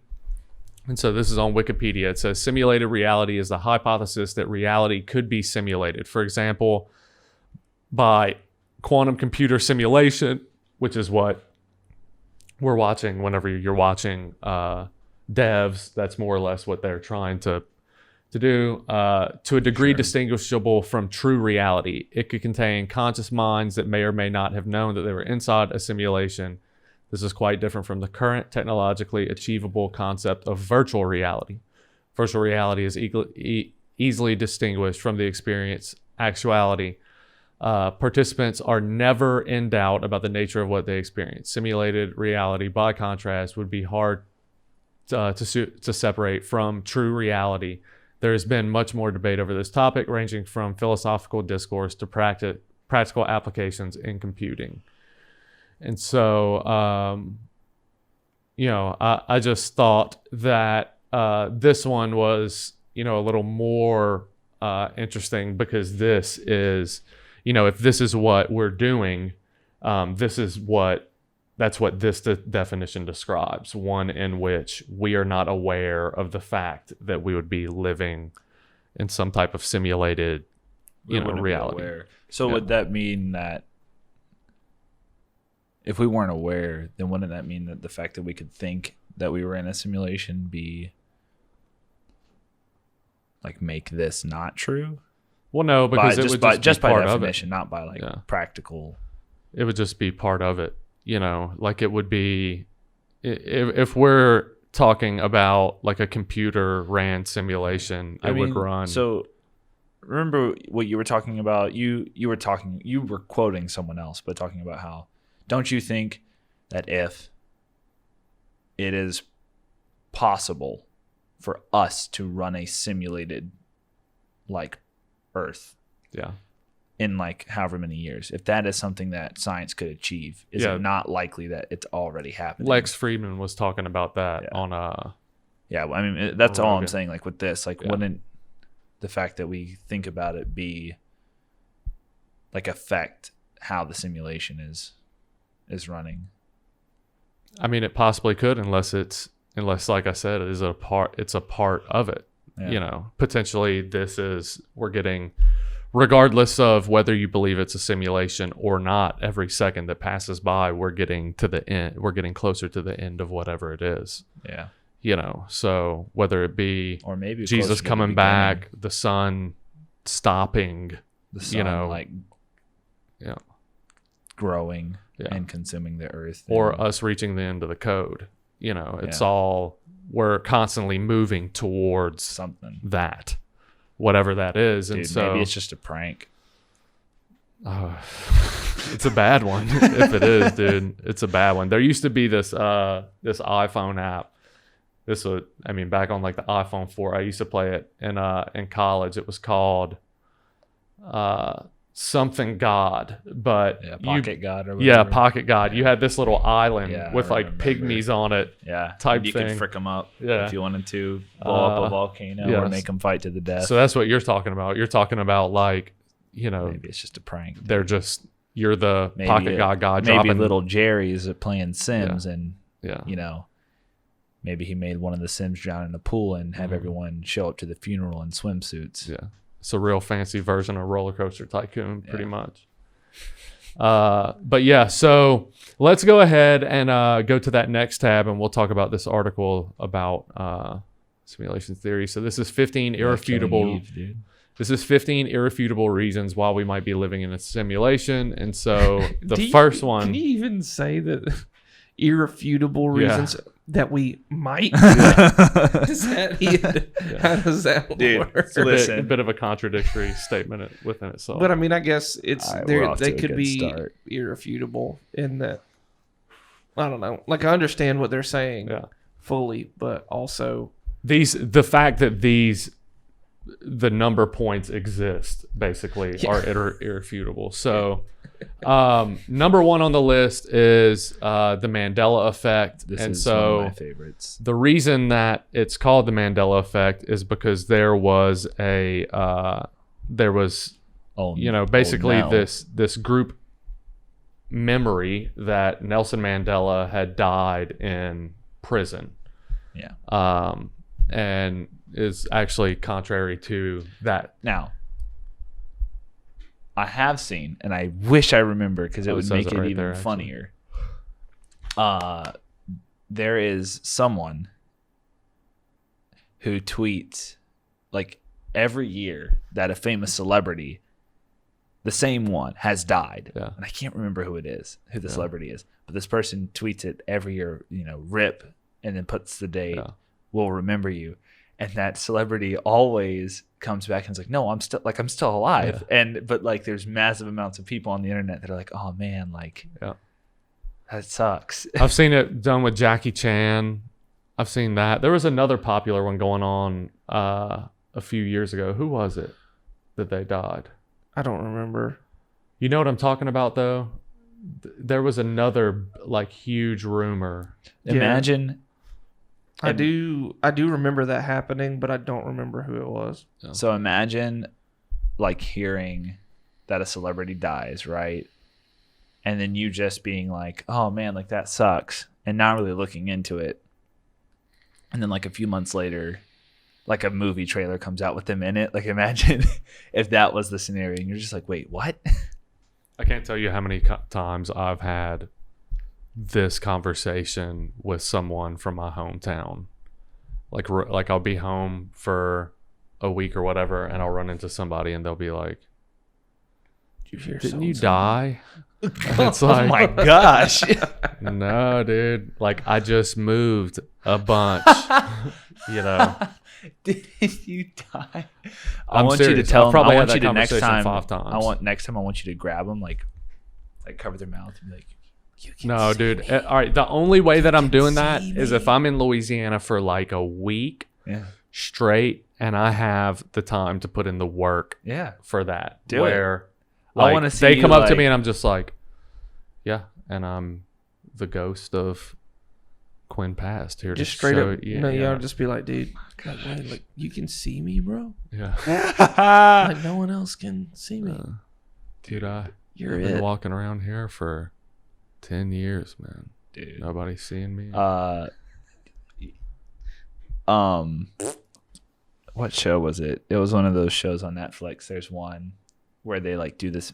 And so this is on Wikipedia. It says simulated reality is the hypothesis that reality could be simulated. For example, by quantum computer simulation, which is what we're watching whenever you're watching devs. That's more or less what they're trying to do. To a degree distinguishable from true reality. It could contain conscious minds that may or may not have known that they were inside a simulation. This is quite different from the current technologically achievable concept of virtual reality. Virtual reality is easily distinguished from the experience actuality. Participants are never in doubt about the nature of what they experience. Simulated reality, by contrast, would be hard to separate from true reality. There has been much more debate over this topic, ranging from philosophical discourse to practical applications in computing. And so, I just thought that this one was, a little more interesting because this is, if this is what we're doing, that's what this definition describes. One in which we are not aware of the fact that we would be living in some type of simulated, reality. So would that mean that if we weren't aware, then wouldn't that mean that the fact that we could think that we were in a simulation make this not true? Well, no, because it would just be part of it. By definition, not by practical. It would just be part of it. It would be if we're talking about like a computer ran simulation, it would run. So remember what you were talking about? You were quoting someone else, but talking about how, don't you think that if it is possible for us to run a simulated Earth, in however many years, if that is something that science could achieve, is it not likely that it's already happening? Lex Friedman was talking about that on that's all I'm saying. With this, wouldn't the fact that we think about it be affect how the simulation is running? I mean, it possibly could, unless like I said, it's a part of it. Potentially we're getting, regardless of whether you believe it's a simulation or not, every second that passes by, we're getting to the end. We're getting closer to the end of whatever it is. Yeah. So whether it be or maybe Jesus coming back, the sun stopping, the sun, growing and consuming the earth, or us reaching the end of the code. It's all, we're constantly moving towards something, that, whatever that is. Dude, and so maybe it's just a prank. It's a bad one. If it is, dude, it's a bad one. There used to be this iPhone app. Back on the iPhone 4, I used to play it in college. It was called something God, but Pocket God or whatever. Pocket God. You had this little island with pygmies on it. Type you thing. Could frick them up if you wanted to blow up a volcano or make them fight to the death. So that's what you're talking about. You're talking about maybe it's just a prank. They're just, you're the Pocket God maybe dropping. little Jerry's playing Sims and maybe he made one of the Sims drown in the pool and have everyone show up to the funeral in swimsuits. Yeah. It's a real fancy version of Roller Coaster Tycoon, pretty much. So let's go ahead and go to that next tab, and we'll talk about this article about simulation theory. So this is 15 irrefutable. This is 15 irrefutable reasons why we might be living in a simulation. And so the first one. Can you even say that irrefutable reasons that we might? How does that work? A bit of a contradictory statement within itself. But I guess it's they could be irrefutable in that. I don't know. I understand what they're saying fully, but also the fact that the number points exist basically are irrefutable. So number one on the list is the Mandela effect. This is one of my favorites. The reason that it's called the Mandela effect is because there was this group memory that Nelson Mandela had died in prison. Yeah. And is actually contrary to that. Now, I have seen, and I wish I remember because it would make it right even there, funnier. There is someone who tweets like every year that a famous celebrity, the same one, has died. Yeah. And I can't remember who the celebrity is. But this person tweets it every year, rip, and then puts the date, we'll remember you. And that celebrity always comes back and is like, no, I'm still alive. Yeah. But like there's massive amounts of people on the internet that are like, oh man, like that sucks. I've seen it done with Jackie Chan. I've seen that. There was another popular one going on a few years ago. Who was it that they died? I don't remember. You know what I'm talking about, though? There was another like huge rumor. Imagine. I do remember that happening, but I don't remember who it was. Yeah. So imagine like hearing that a celebrity dies, right? And then you just being like, oh man, like that sucks, and not really looking into it. And then like a few months later, like a movie trailer comes out with them in it. Like imagine if that was the scenario and you're just like, wait, what? I can't tell you how many times I've had this conversation with someone from my hometown. Like I'll be home for a week or whatever, and I'll run into somebody, and they'll be like, "Didn't you die?" It's like, Oh my gosh. no, dude. Like I just moved a bunch. Did you die? I I'm want you to serious. tell I've them. probably I had want you that to next conversation time. 5 times. Next time I want you to grab them, like cover their mouth and be like, "You can No, see dude. me." All right. The only way that I'm doing that see is me. if I'm in Louisiana for like a week Yeah, straight, and I have the time to put in the work yeah. for that. Do it. where I like, wanna see they you, come up to like- me and I'm just like, yeah, and I'm the ghost of Quinn Past here. Just to straight show, up, yeah, y'all just be like, dude, like you can see me, bro. yeah. Like no one else can see me. Dude, I've You're been it. walking around here for 10 years, man. Dude. Nobody's seeing me. What show was it? It was one of those shows on Netflix. There's one where they like do this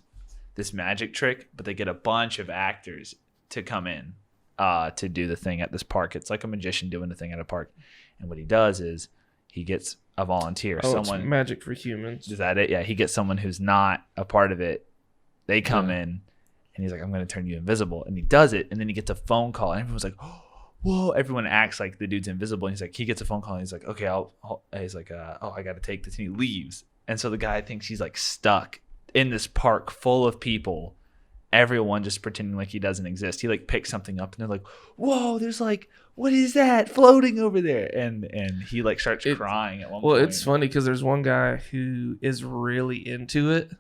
magic trick, but they get a bunch of actors to come in to do the thing at this park. It's like a magician doing the thing at a park. And what he does is he gets a volunteer. Oh, someone it's Magic for Humans. Is that it? Yeah, he gets someone who's not a part of it. They come in and he's like, I'm going to turn you invisible. And he does it. And then he gets a phone call and everyone's like, oh, whoa. Everyone acts like the dude's invisible. And he's like, he gets a phone call and he's like, okay, he's like, I got to take this. And he leaves. And so the guy thinks he's like stuck in this park full of people, everyone just pretending like he doesn't exist. He like picks something up and they're like, whoa, there's like, what is that floating over there? And he like starts crying at one point. Well, it's funny because there's one guy who is really into it,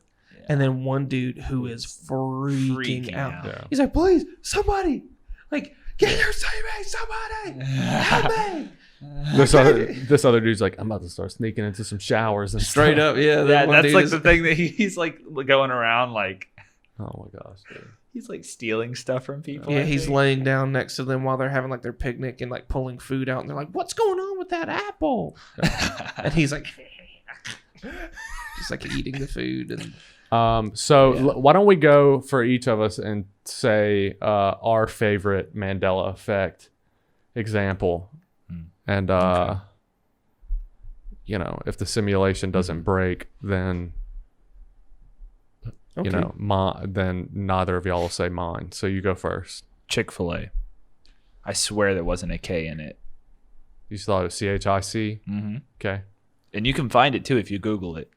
and then one dude who is freaking out. Yeah. He's like, please, somebody, like, get here, save me, somebody, help me. This other dude's like, I'm about to start sneaking into some showers and Straight stuff. up, yeah. Yeah, one that's dude like is- the thing that he's like going around like Oh my gosh, dude. he's like stealing stuff from people. Yeah, I he's think. laying down next to them while they're having like their picnic and like pulling food out, and they're like, "What's going on with that apple?" And he's like, just like eating the food. And Why don't we go for each of us and say our favorite Mandela effect example, and if the simulation doesn't break, then okay. then neither of y'all will say mine. So you go first. Chick-fil-A. I swear there wasn't a K in it. You thought it was CHIC. Mm-hmm. Okay. And you can find it too if you Google it.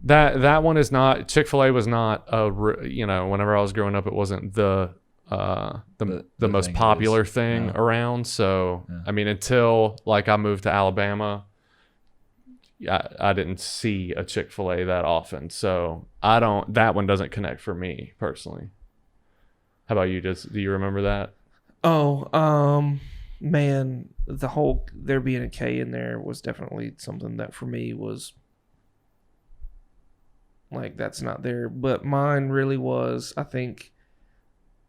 That one is not. Chick-fil-A was not whenever I was growing up, it wasn't the most thing popular it is. thing No. around. So Yeah. I mean, until like I moved to Alabama, I didn't see a Chick-fil-A that often. So that one doesn't connect for me personally. How about you? Do you remember that? Oh, man, the whole there being a K in there was definitely something that for me was like that's not there. But mine really was, I think,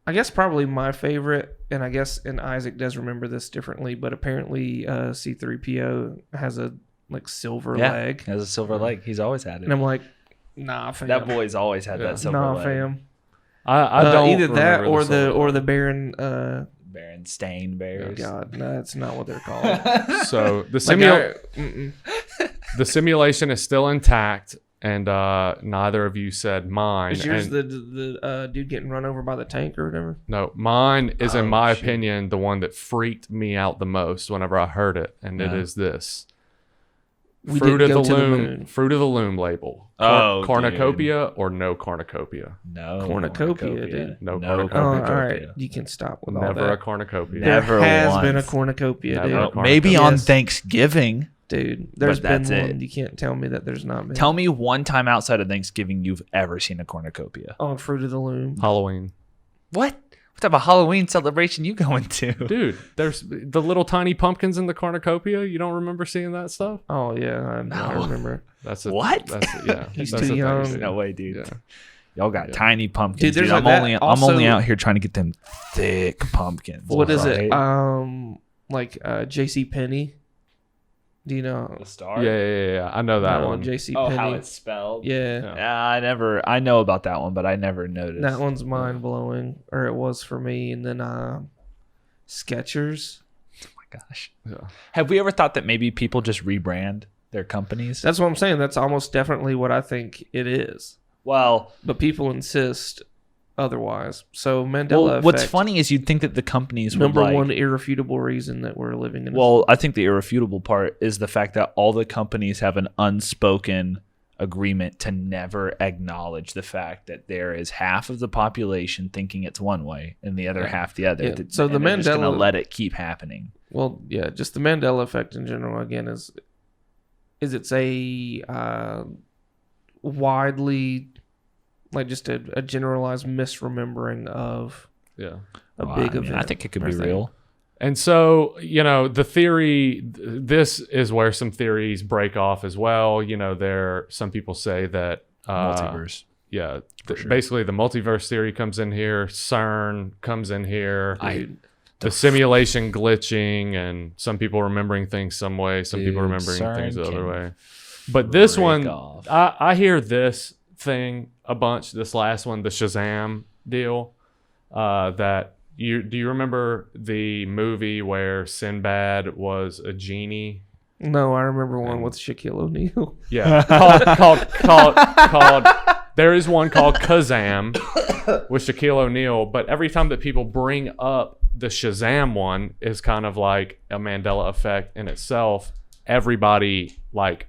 I guess probably my favorite, and I guess and Isaac does remember this differently, but apparently C3PO has a like silver leg. He has a silver leg. He's always had it. And I'm like, nah, fam. That boy's always had that silver nah, leg. fam. I don't either that remember or the Baron. Berenstain Bears. Oh God, no, that's not what they're called. So the simulation is still intact, and neither of you said mine. Is yours and, the dude getting run over by the tank or whatever? No, mine is, in my shit. opinion, the one that freaked me out the most whenever I heard it, and it is this. We Fruit didn't of go the to the Loom. moon. Fruit of the Loom label. Oh, cornucopia or no cornucopia? No Cornucopia, dude. No Oh, cornucopia. all right. You can stop with all Never that. a cornucopia. There Never has once. been a cornucopia, Never dude. a cornucopia. Maybe on Yes. Thanksgiving. Dude, there's been that's one. it. You can't tell me that there's not been. Tell me one time outside of Thanksgiving you've ever seen a cornucopia. On Fruit of the Loom. Halloween. What? What type of Halloween celebration you going to? Dude, there's the little tiny pumpkins in the cornucopia. You don't remember seeing that stuff? Oh yeah, I remember. That's What? Yeah, He's that's too a thing, young. dude. No way, dude. Yeah. Y'all got Yeah. tiny pumpkins, Dude, there's dude. like I'm that. only Also- out here trying to get them thick pumpkins. What is right? it? Like J.C. Penney. Do you know? The star? Yeah. I know that one. J.C. Oh, Penney. how it's spelled? Yeah. Yeah, I know about that one, but I never noticed. That one's mind blowing, or it was for me. And then Skechers. Oh my gosh. Yeah. Have we ever thought that maybe people just rebrand their companies? That's what I'm saying. That's almost definitely what I think it is. Well, But people insist otherwise. So Mandela effect. what's funny is you'd think that the companies would Number like, one irrefutable reason that we're living in. Well, I think the irrefutable part is the fact that all the companies have an unspoken agreement to never acknowledge the fact that there is half of the population thinking it's one way and the other half the other. Yeah. So the and they're just gonna Mandela- let it keep happening. Well, yeah, just the Mandela effect in general. Again, is it's a widely, like, just a generalized misremembering of Yeah. a Well, big I mean, event. I think it could or be thing. real. And so, the theory, this is where some theories break off as well. Some people say that Multiverse. Yeah, sure. basically the multiverse theory comes in here. CERN comes in here. Dude, The simulation glitching, and some people remembering things some way, some people Dude, remembering CERN things the other can way. But this break one, off. I hear this thing a bunch. This last one, the Shazam deal. Do you remember the movie where Sinbad was a genie? no, I remember one with Shaquille O'Neal. Yeah, called. There is one called Kazam with Shaquille O'Neal, but every time that people bring up the Shazam one is kind of like a Mandela effect in itself. Everybody, like,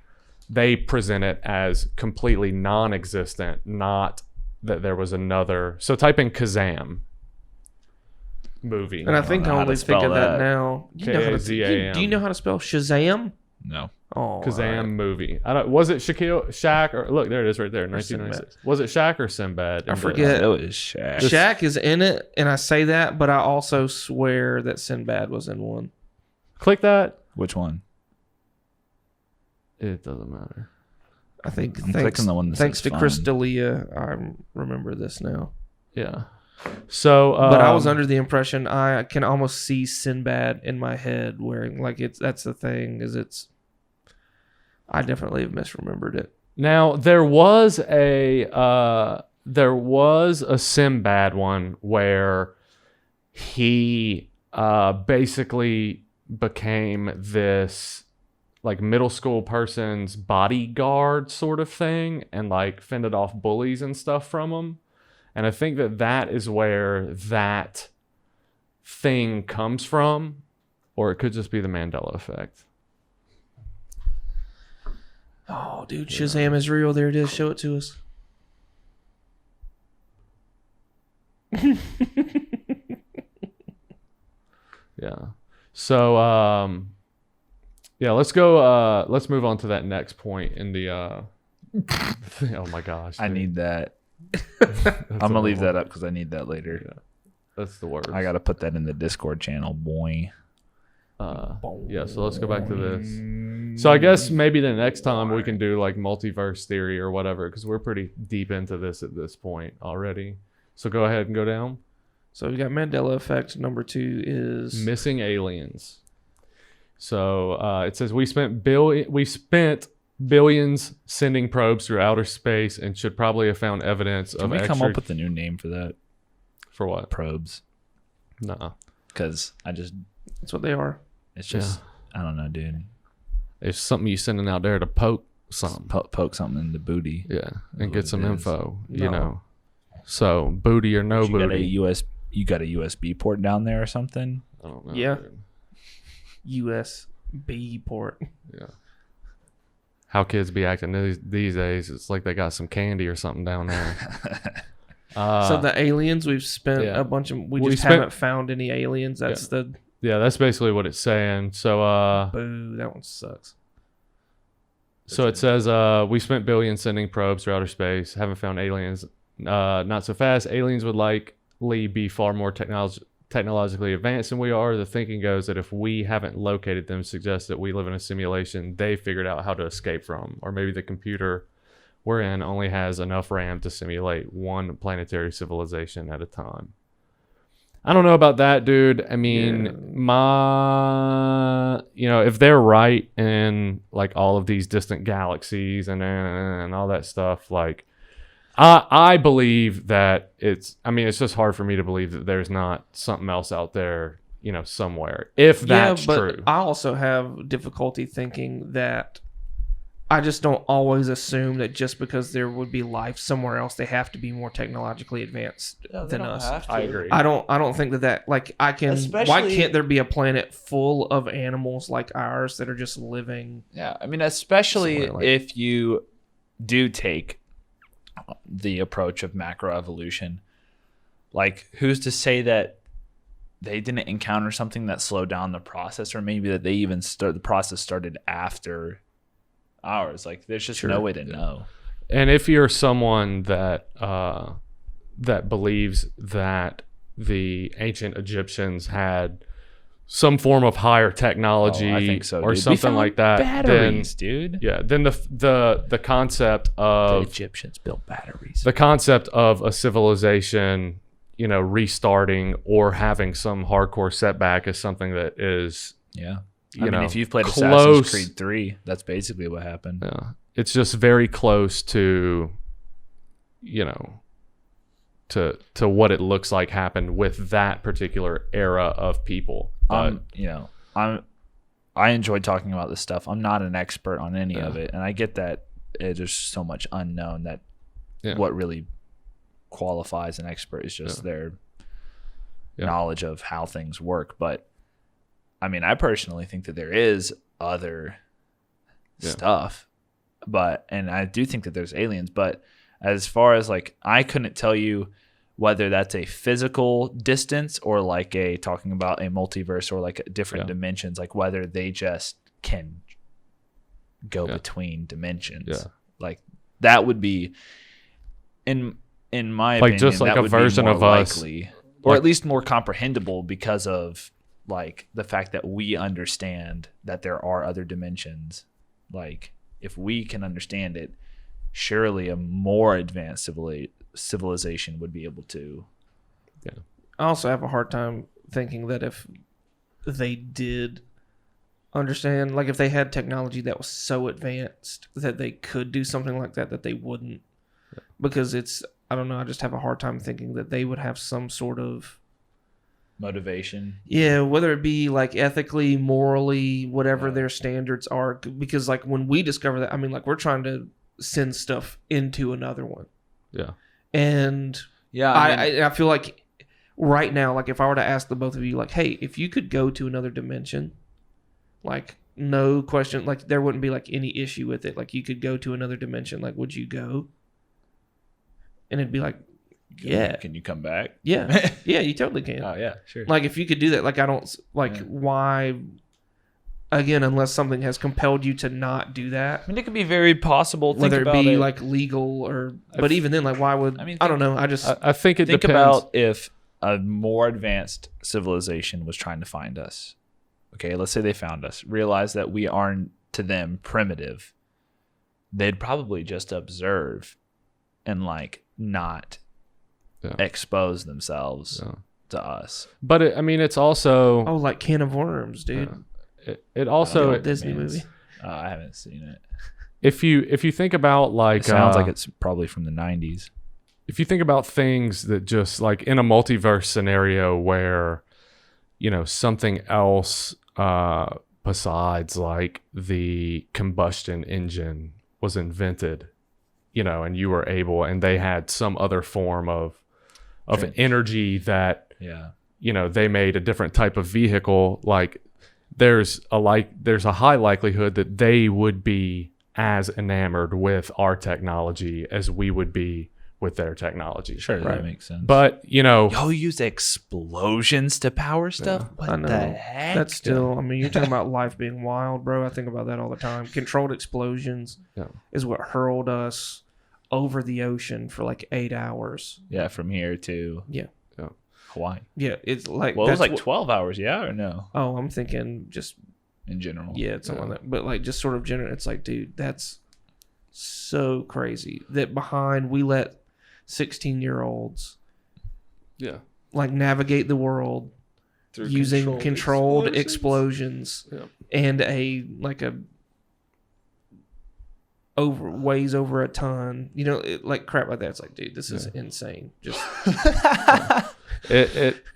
they present it as completely non-existent, not that there was another. So type in Kazam movie. And I think know I how only to think of spell that that. now. You know how to, K-A-Z-A-M. do you know how to spell Shazam? No. Oh, Kazam movie. Was it Shaq or look, there it is right there, 1996. Was it Shaq or Sinbad? I forget. It was Shaq. Shaq is in it, and I say that, but I also swear that Sinbad was in one. Click that. Which one? It doesn't matter. I think I'm clicking the one that thanks says to Chris fun. D'Elia, I remember this now. Yeah. So, But I was under the impression I can almost see Sinbad in my head wearing that's the thing I definitely have misremembered it. now there was a Sinbad one where he basically became this like middle school person's bodyguard sort of thing and like fended off bullies and stuff from them. And I think that is where that thing comes from, or it could just be the Mandela effect. Oh, dude, Shazam is real. There it is. Show it to us. Yeah. So, yeah, let's go. Let's move on to that next point in the. Oh my gosh! I dude. need that. That's I'm gonna a leave little- that up because I need that later. Yeah. That's the word. I gotta put that in the Discord channel, boy. Yeah. So let's go back to this. So I guess maybe the next time we can do like multiverse theory or whatever, because we're pretty deep into this at this point already. So go ahead and go down. So we got Mandela effect. Number 2 is missing aliens. So it says we spent billions sending probes through outer space and should probably have found evidence Can of we extra... come up with a new name for that? For what? Probes. Nah. Because that's what they are. it's just, I don't know, dude. It's something you sending out there to poke something. Poke something in the booty. Yeah, and get some info, No. you know. So, booty or no booty. You got a USB port down there or something? I don't know. Yeah. Dude. USB port. Yeah. How kids be acting these days, it's like they got some candy or something down there. So the aliens, we've spent yeah. a bunch of... We We just haven't found any aliens. That's Yeah, that's basically what it's saying. So, Boo, that one sucks. So it says we spent billions sending probes through outer space, haven't found aliens. Not so fast. Aliens would likely be far more technologically advanced than we are. The thinking goes that if we haven't located them, suggests that we live in a simulation they figured out how to escape from, or maybe the computer we're in only has enough RAM to simulate one planetary civilization at a time. I don't know about that, dude. I mean, if they're right in like all of these distant galaxies and all that stuff, like I believe that it's just hard for me to believe that there's not something else out there, somewhere, if that's true. I also have difficulty thinking that. I just don't always assume that just because there would be life somewhere else, they have to be more technologically advanced than us. I agree. I don't think that like I can. Why can't there be a planet full of animals like ours that are just living? Yeah, I mean, especially if you do take the approach of macroevolution, like who's to say that they didn't encounter something that slowed down the process, or maybe that they even the process started after ours? Like there's just no way to know. And if you're someone that that believes that the ancient Egyptians had some form of higher technology, I think so, or dude. something like that, batteries, dude. Yeah, then the concept of the Egyptians built batteries. The concept of a civilization, restarting or having some hardcore setback is something that is if you've played close, Assassin's Creed 3, that's basically what happened. Yeah, it's just very close to, to what it looks like happened with that particular era of people. But, I enjoy talking about this stuff. I'm not an expert on any of it, and I get that there's so much unknown that what really qualifies an expert is just their knowledge of how things work. But I mean, I personally think that there is other stuff, and I do think that there's aliens, but as far as like, I couldn't tell you whether that's a physical distance or like talking about a multiverse or like different dimensions, like whether they just can go between dimensions. Yeah. Like that would be in my opinion, just like that a would version be more of us, likely, or at least more comprehensible because of like the fact that we understand that there are other dimensions. Like if we can understand it, surely a more advanced civilization would be able to. Yeah. I also have a hard time thinking that if they did understand, like if they had technology that was so advanced that they could do something like that they wouldn't. Yeah. Because I don't know, I just have a hard time thinking that they would have some sort of motivation. Yeah, whether it be like ethically, morally, whatever their standards are. Because like when we discover that, I mean, like we're trying to send stuff into another one. Yeah. And I feel like right now, like if I were to ask the both of you, like, hey, if you could go to another dimension, like no question, like there wouldn't be like any issue with it. Like you could go to another dimension, like would you go? And it'd be like, Can you come back? Yeah. Yeah, you totally can. Oh yeah, sure. Like if you could do that, like I don't like why. Again, unless something has compelled you to not do that. I mean, it could be very possible. Whether it be like legal or, but even then, like, why would? I don't know. I think it depends. Think about if a more advanced civilization was trying to find us. Okay, let's say they found us, realize that we aren't to them primitive. They'd probably just observe and like not expose themselves. to us. But I mean, it's also Oh, like Can of Worms, dude. it also The old Disney movie. I haven't seen it. if you think about like It sounds like it's probably from the 90s. if you think about things that just like in a multiverse scenario where something else besides like the combustion engine was invented, and you were able, and they had some other form of energy that Yeah. they made a different type of vehicle, like there's a high likelihood that they would be as enamored with our technology as we would be with their technology. Sure, that makes sense. But y'all use explosions to power stuff? What I know. the heck? That's still, I mean, you're talking about life being wild, bro. I think about that all the time. Controlled explosions is what hurled us over the ocean for like 8 hours. Yeah, from here to Hawaii. Yeah, it's like Well, it was like 12 hours, yeah, or no? Oh, I'm thinking just In general. yeah, something like that. But like just sort of general. It's like, dude, that's so crazy that behind we let 16-year-olds like navigate the world through using controlled explosions and weighs over a ton, like crap like that. It's like, dude, this is insane. Just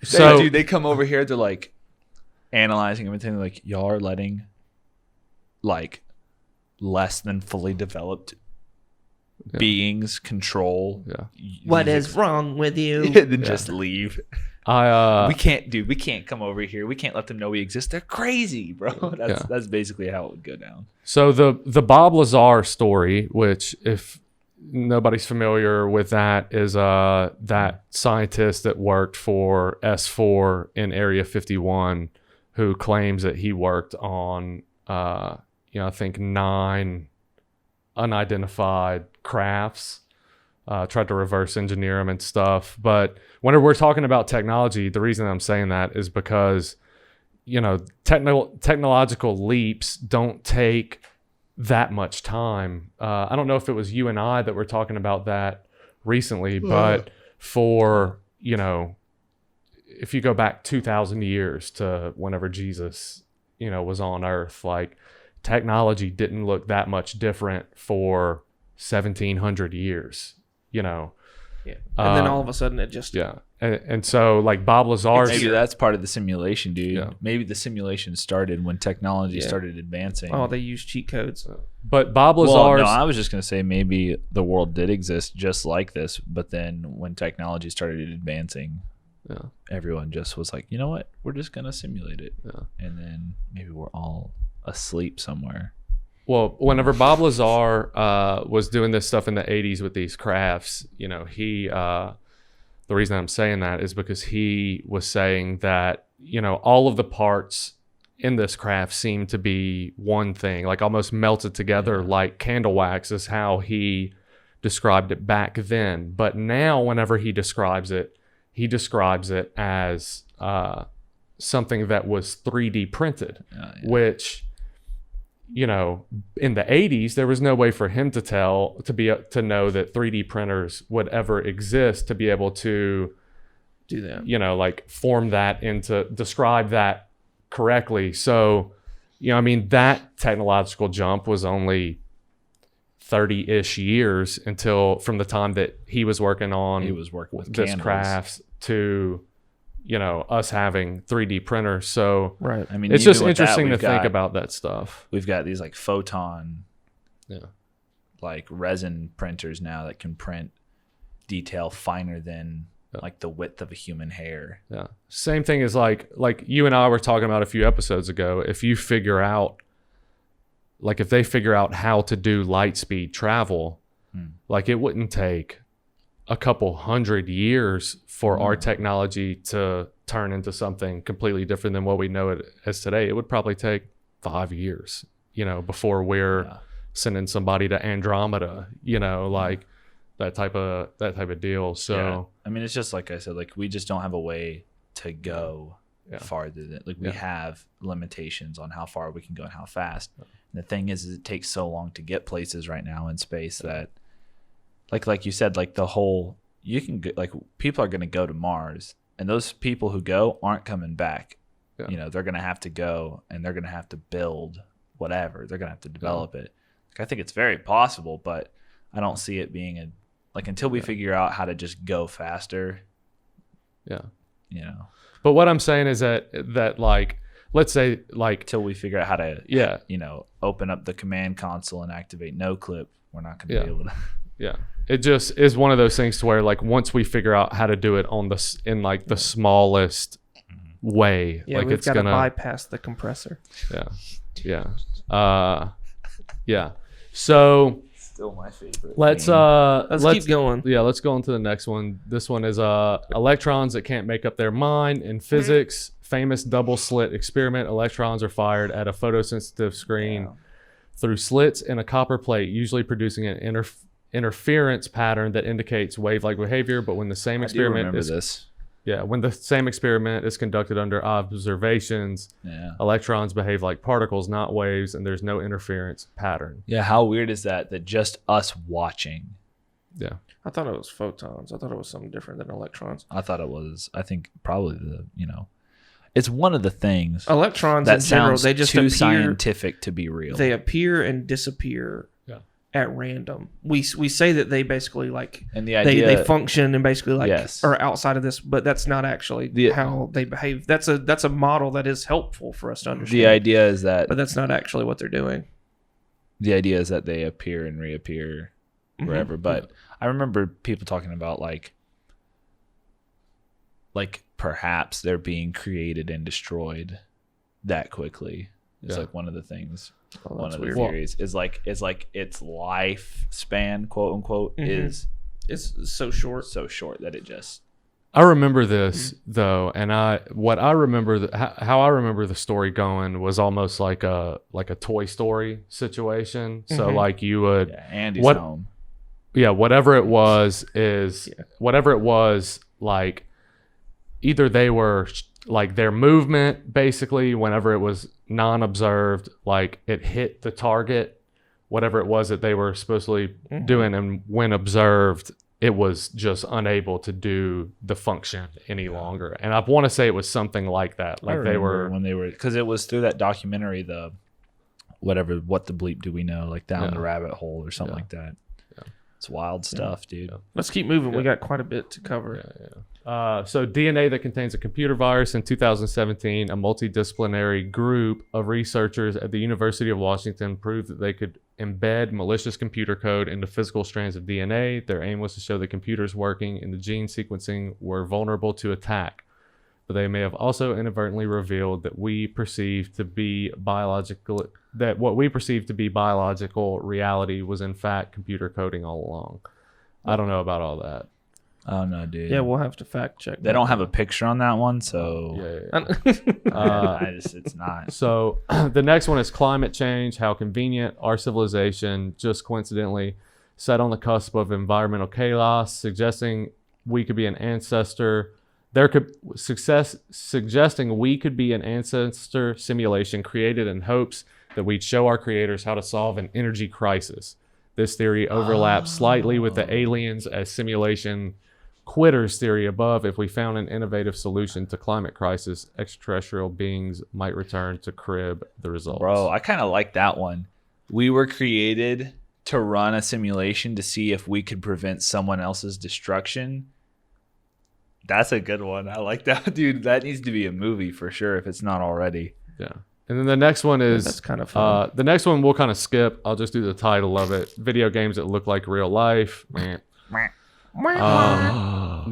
so dude, they come over here, they're like analyzing everything, like, y'all are letting like less than fully developed beings control what is wrong with you? then just leave. I we can't come over here, we can't let them know we exist. They're crazy, bro. That's basically how it would go down. So the Bob Lazar story, which if nobody's familiar with that, is that scientist that worked for S4 in Area 51 who claims that he worked on I think 9 unidentified crafts, tried to reverse engineer them and stuff. But whenever we're talking about technology, the reason I'm saying that is because technological leaps don't take that much time. I don't know if it was you and I that were talking about that recently, but for if you go back 2,000 years to whenever Jesus was on earth, like technology didn't look that much different for 1,700 years, and then all of a sudden it just and so like Bob Lazar, maybe that's part of the simulation, dude. Maybe the simulation started when technology started advancing. Oh, they use cheat codes. But Bob Lazar, no, I was just gonna say maybe the world did exist just like this, but then when technology started advancing, everyone just was like, you know what, we're just gonna simulate it, and then maybe we're all asleep somewhere. Well, whenever Bob Lazar was doing this stuff in the 80s with these crafts, he the reason I'm saying that is because he was saying that all of the parts in this craft seem to be one thing, like almost melted together like candle wax is how he described it back then. But now whenever he describes it as something that was 3D printed, which in the 80s, there was no way for him to know that 3D printers would ever exist to be able to do that. Like form that into describe that correctly. So, that technological jump was only 30-ish years from the time that he was working with this crafts to us having 3D printers. So right. I mean, it's just interesting to think about that stuff. We've got these like photon, like resin printers now that can print detail finer than like the width of a human hair. Yeah. Same thing as like you and I were talking about a few episodes ago. If they figure out how to do light speed travel, like it wouldn't take a couple hundred years for our technology to turn into something completely different than what we know it as today. It would probably take 5 years, before we're sending somebody to Andromeda, like that type of deal. So I mean, it's just like I said, like we just don't have a way to go farther than we have limitations on how far we can go and how fast. And the thing is it takes so long to get places right now in space that like you said, like the whole, you can go, like people are going to go to Mars And those people who go aren't coming back. Yeah. You know, they're going to have to go and they're going to have to build whatever. They're going to have to develop it. Like, I think it's very possible, but I don't see it being until we figure out how to just go faster. Yeah. You know. But what I'm saying is that like, let's say like until we figure out how to, yeah, you know, open up the command console and activate no clip, we're not going to be able to. Yeah. It just is one of those things to where like once we figure out how to do it in like the smallest way, Yeah, like we've it's got to gonna bypass the compressor. Yeah. So Still my favorite. let's keep going. Yeah, let's go on to the next one. This one is electrons that can't make up their mind in physics. Famous double slit experiment. Electrons are fired at a photosensitive screen through slits in a copper plate, usually producing an interference pattern that indicates wave-like behavior. But when the same experiment when the same experiment is conducted under observations, electrons behave like particles, not waves, and there's no interference pattern. Yeah, how weird is that just us watching? Yeah. I thought it was photons. I thought it was something different than electrons. I think probably it's one of the things. Electrons that in general, sounds they just too appear, scientific to be real. They appear and disappear at random. We say that they basically like, and the idea, they function and basically like Yes. are outside of this, but that's not actually how they behave. That's a model that is helpful for us to understand. The idea is that, but that's not actually what they're doing. The idea is that they appear and reappear wherever. But I remember people talking about like perhaps they're being created and destroyed that quickly. It's like one of the things. One of the theories is like its lifespan, quote unquote, is so short that it just. I remember this though, and how I remember the story going was almost like a Toy Story situation. So like you would Andy's home. Yeah, whatever it was like either they were like their movement basically whenever it was non-observed, like it hit the target, whatever it was that they were supposedly doing, and when observed it was just unable to do the function any longer. And I want to say it was something like that, like they were because it was through that documentary, the whatever, what the bleep do we know, like down the rabbit hole or something like that. It's wild stuff, dude. Let's keep moving. We got quite a bit to cover. So DNA that contains a computer virus. In 2017, a multidisciplinary group of researchers at the University of Washington proved that they could embed malicious computer code into physical strands of DNA. Their aim was to show that computers working in the gene sequencing were vulnerable to attack, but they may have also inadvertently revealed that what we perceive to be biological reality was in fact computer coding all along. I don't know about all that. Oh no, dude. Yeah, we'll have to fact check. They don't have a picture on that one, so it's not. So the next one is climate change. How convenient. Our civilization just coincidentally set on the cusp of environmental chaos, suggesting we could be an ancestor. Suggesting we could be an ancestor simulation created in hopes that we'd show our creators how to solve an energy crisis. This theory overlaps slightly with the aliens as simulation quitters theory above. If we found an innovative solution to climate crisis, extraterrestrial beings might return to crib the results. Bro, I kind of like that one. We were created to run a simulation to see if we could prevent someone else's destruction. That's a good one. I like that, dude. That needs to be a movie for sure if it's not already. Yeah. And then the next one is that's kind of fun. The next one we'll kind of skip. I'll just do the title of it. Video games that look like real life. The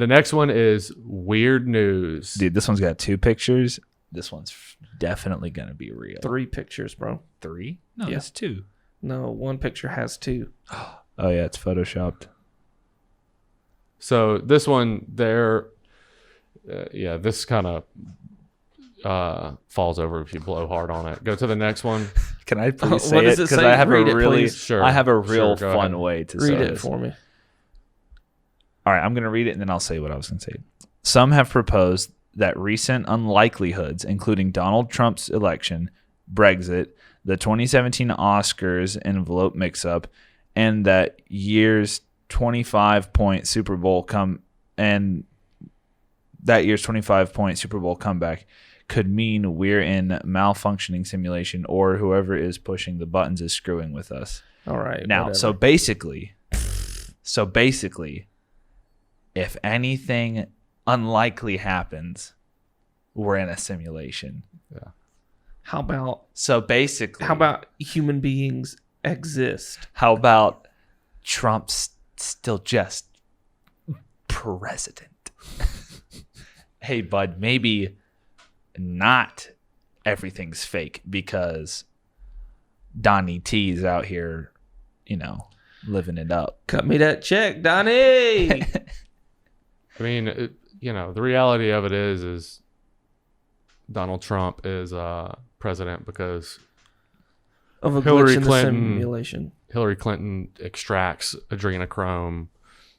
next one is weird news. Dude, this one's got 2 pictures. This one's definitely going to be real. 3 pictures, bro. 3? No, it's 2. No, one picture has 2. Oh, yeah, it's photoshopped. So this one there, this kind of falls over if you blow hard on it. Go to the next one. Can I please say what it? does it Because say? I have Read a it, really, please. Sure. I have a real Sure, go fun ahead. way to Read say it this. for me. All right, I'm going to read it and then I'll say what I was going to say. Some have proposed that recent unlikelihoods, including Donald Trump's election, Brexit, the 2017 Oscars envelope mix-up, and that year's 25-point Super Bowl that year's 25-point Super Bowl comeback could mean we're in malfunctioning simulation or whoever is pushing the buttons is screwing with us. All right. Now, whatever. so basically, if anything unlikely happens, we're in a simulation. how about human beings exist? How about Trump's still just president? Hey, bud, maybe not everything's fake because Donnie T is out here, living it up. Cut me that check, Donnie. I mean, the reality of it is Donald Trump is president because Of a Hillary glitch in the Clinton- simulation. Hillary Clinton extracts adrenochrome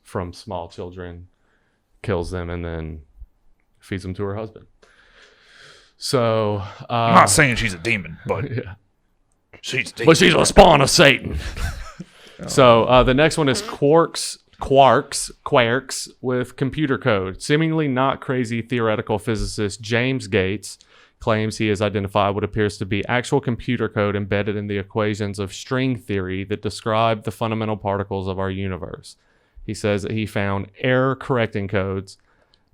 from small children, kills them, and then feeds them to her husband. So I'm not saying she's a demon, but yeah. she's a demon. But she's a spawn of Satan. So the next one is quarks with computer code. Seemingly not crazy theoretical physicist James Gates claims he has identified what appears to be actual computer code embedded in the equations of string theory that describe the fundamental particles of our universe. He says that he found error correcting codes.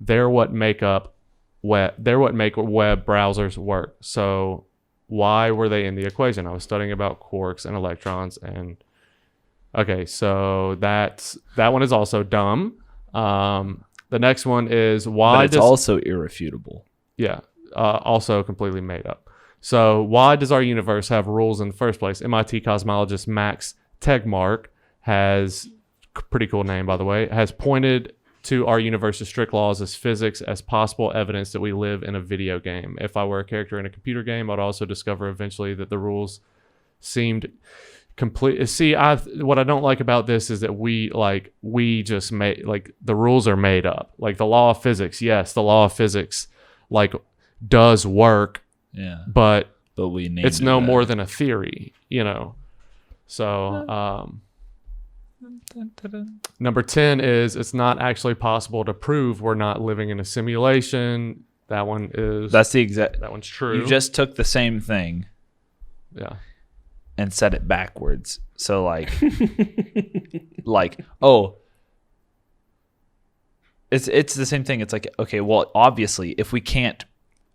They're what make web browsers work. So why were they in the equation? I was studying about quarks and electrons and okay, so that one is also dumb. The next one is why But it's also irrefutable. yeah, also completely made up. So why does our universe have rules in the first place? MIT cosmologist Max Tegmark has, pretty cool name by the way, has pointed to our universe's strict laws as physics as possible evidence that we live in a video game. If I were a character in a computer game, I'd also discover eventually that the rules seemed complete. See, what I don't like about this is that we just made, like, the rules are made up. Like the law of physics, yes, the law of physics does work, Yeah. but we named it's it no that. more than a theory, So number 10 is it's not actually possible to prove we're not living in a simulation. That one is That's the exact. that one's true. You just took the same thing yeah. and said it backwards. So it's the same thing. It's like, okay, well, obviously, if we can't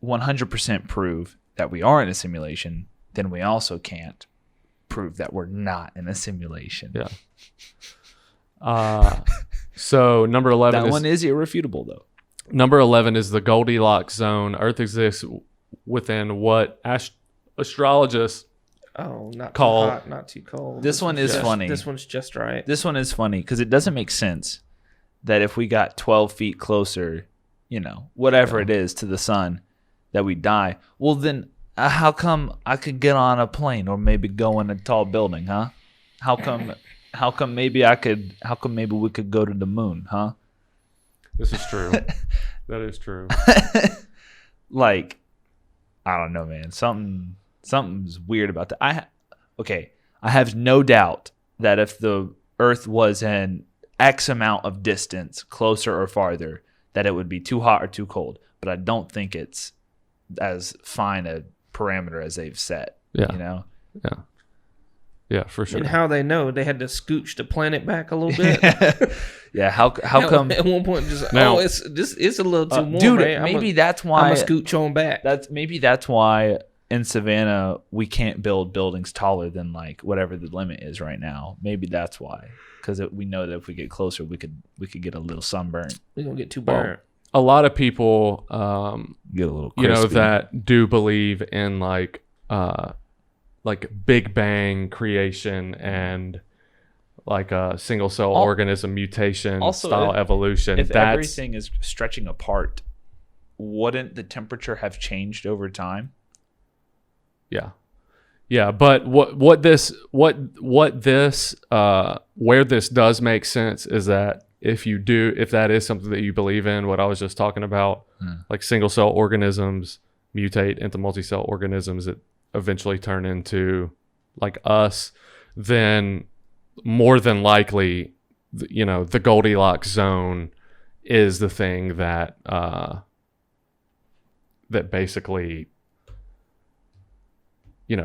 100% prove that we are in a simulation, then we also can't prove that we're not in a simulation. Yeah. So number 11 That is one is irrefutable, though. number 11 is the Goldilocks zone. Earth exists within what astrologists Oh, not Call. too hot, not too cold. This one is funny. This one's just right. This one is funny because it doesn't make sense that if we got 12 feet closer, whatever it is, to the sun, that we die. Well, then how come I could get on a plane or maybe go in a tall building, huh? How come maybe we could go to the moon, huh? This is true. That is true. Like, I don't know, man. Something's weird about that. I have no doubt that if the Earth was an X amount of distance closer or farther, that it would be too hot or too cold. But I don't think it's as fine a parameter as they've set. Yeah. Yeah, for sure. And how they know they had to scooch the planet back a little bit. Yeah. How come? At one point, just Now- it's a little too warm, Dude, right? maybe that's why. I'm gonna scooch on back. That's why in Savannah we can't build buildings taller than like whatever the limit is right now. Maybe that's why, because we know that if we get closer, we could get a little sunburn, We're gonna get too Well, burnt. a lot of people, get a little crispy. that do believe in like Big Bang creation and like a single cell organism mutation also, style evolution. If That's everything is stretching apart, wouldn't the temperature have changed over time? yeah. But where this does make sense is that if that is something that you believe in, what I was just talking about, like single cell organisms mutate into multi-cell organisms that eventually turn into like us, then more than likely, the Goldilocks zone is the thing that that basically,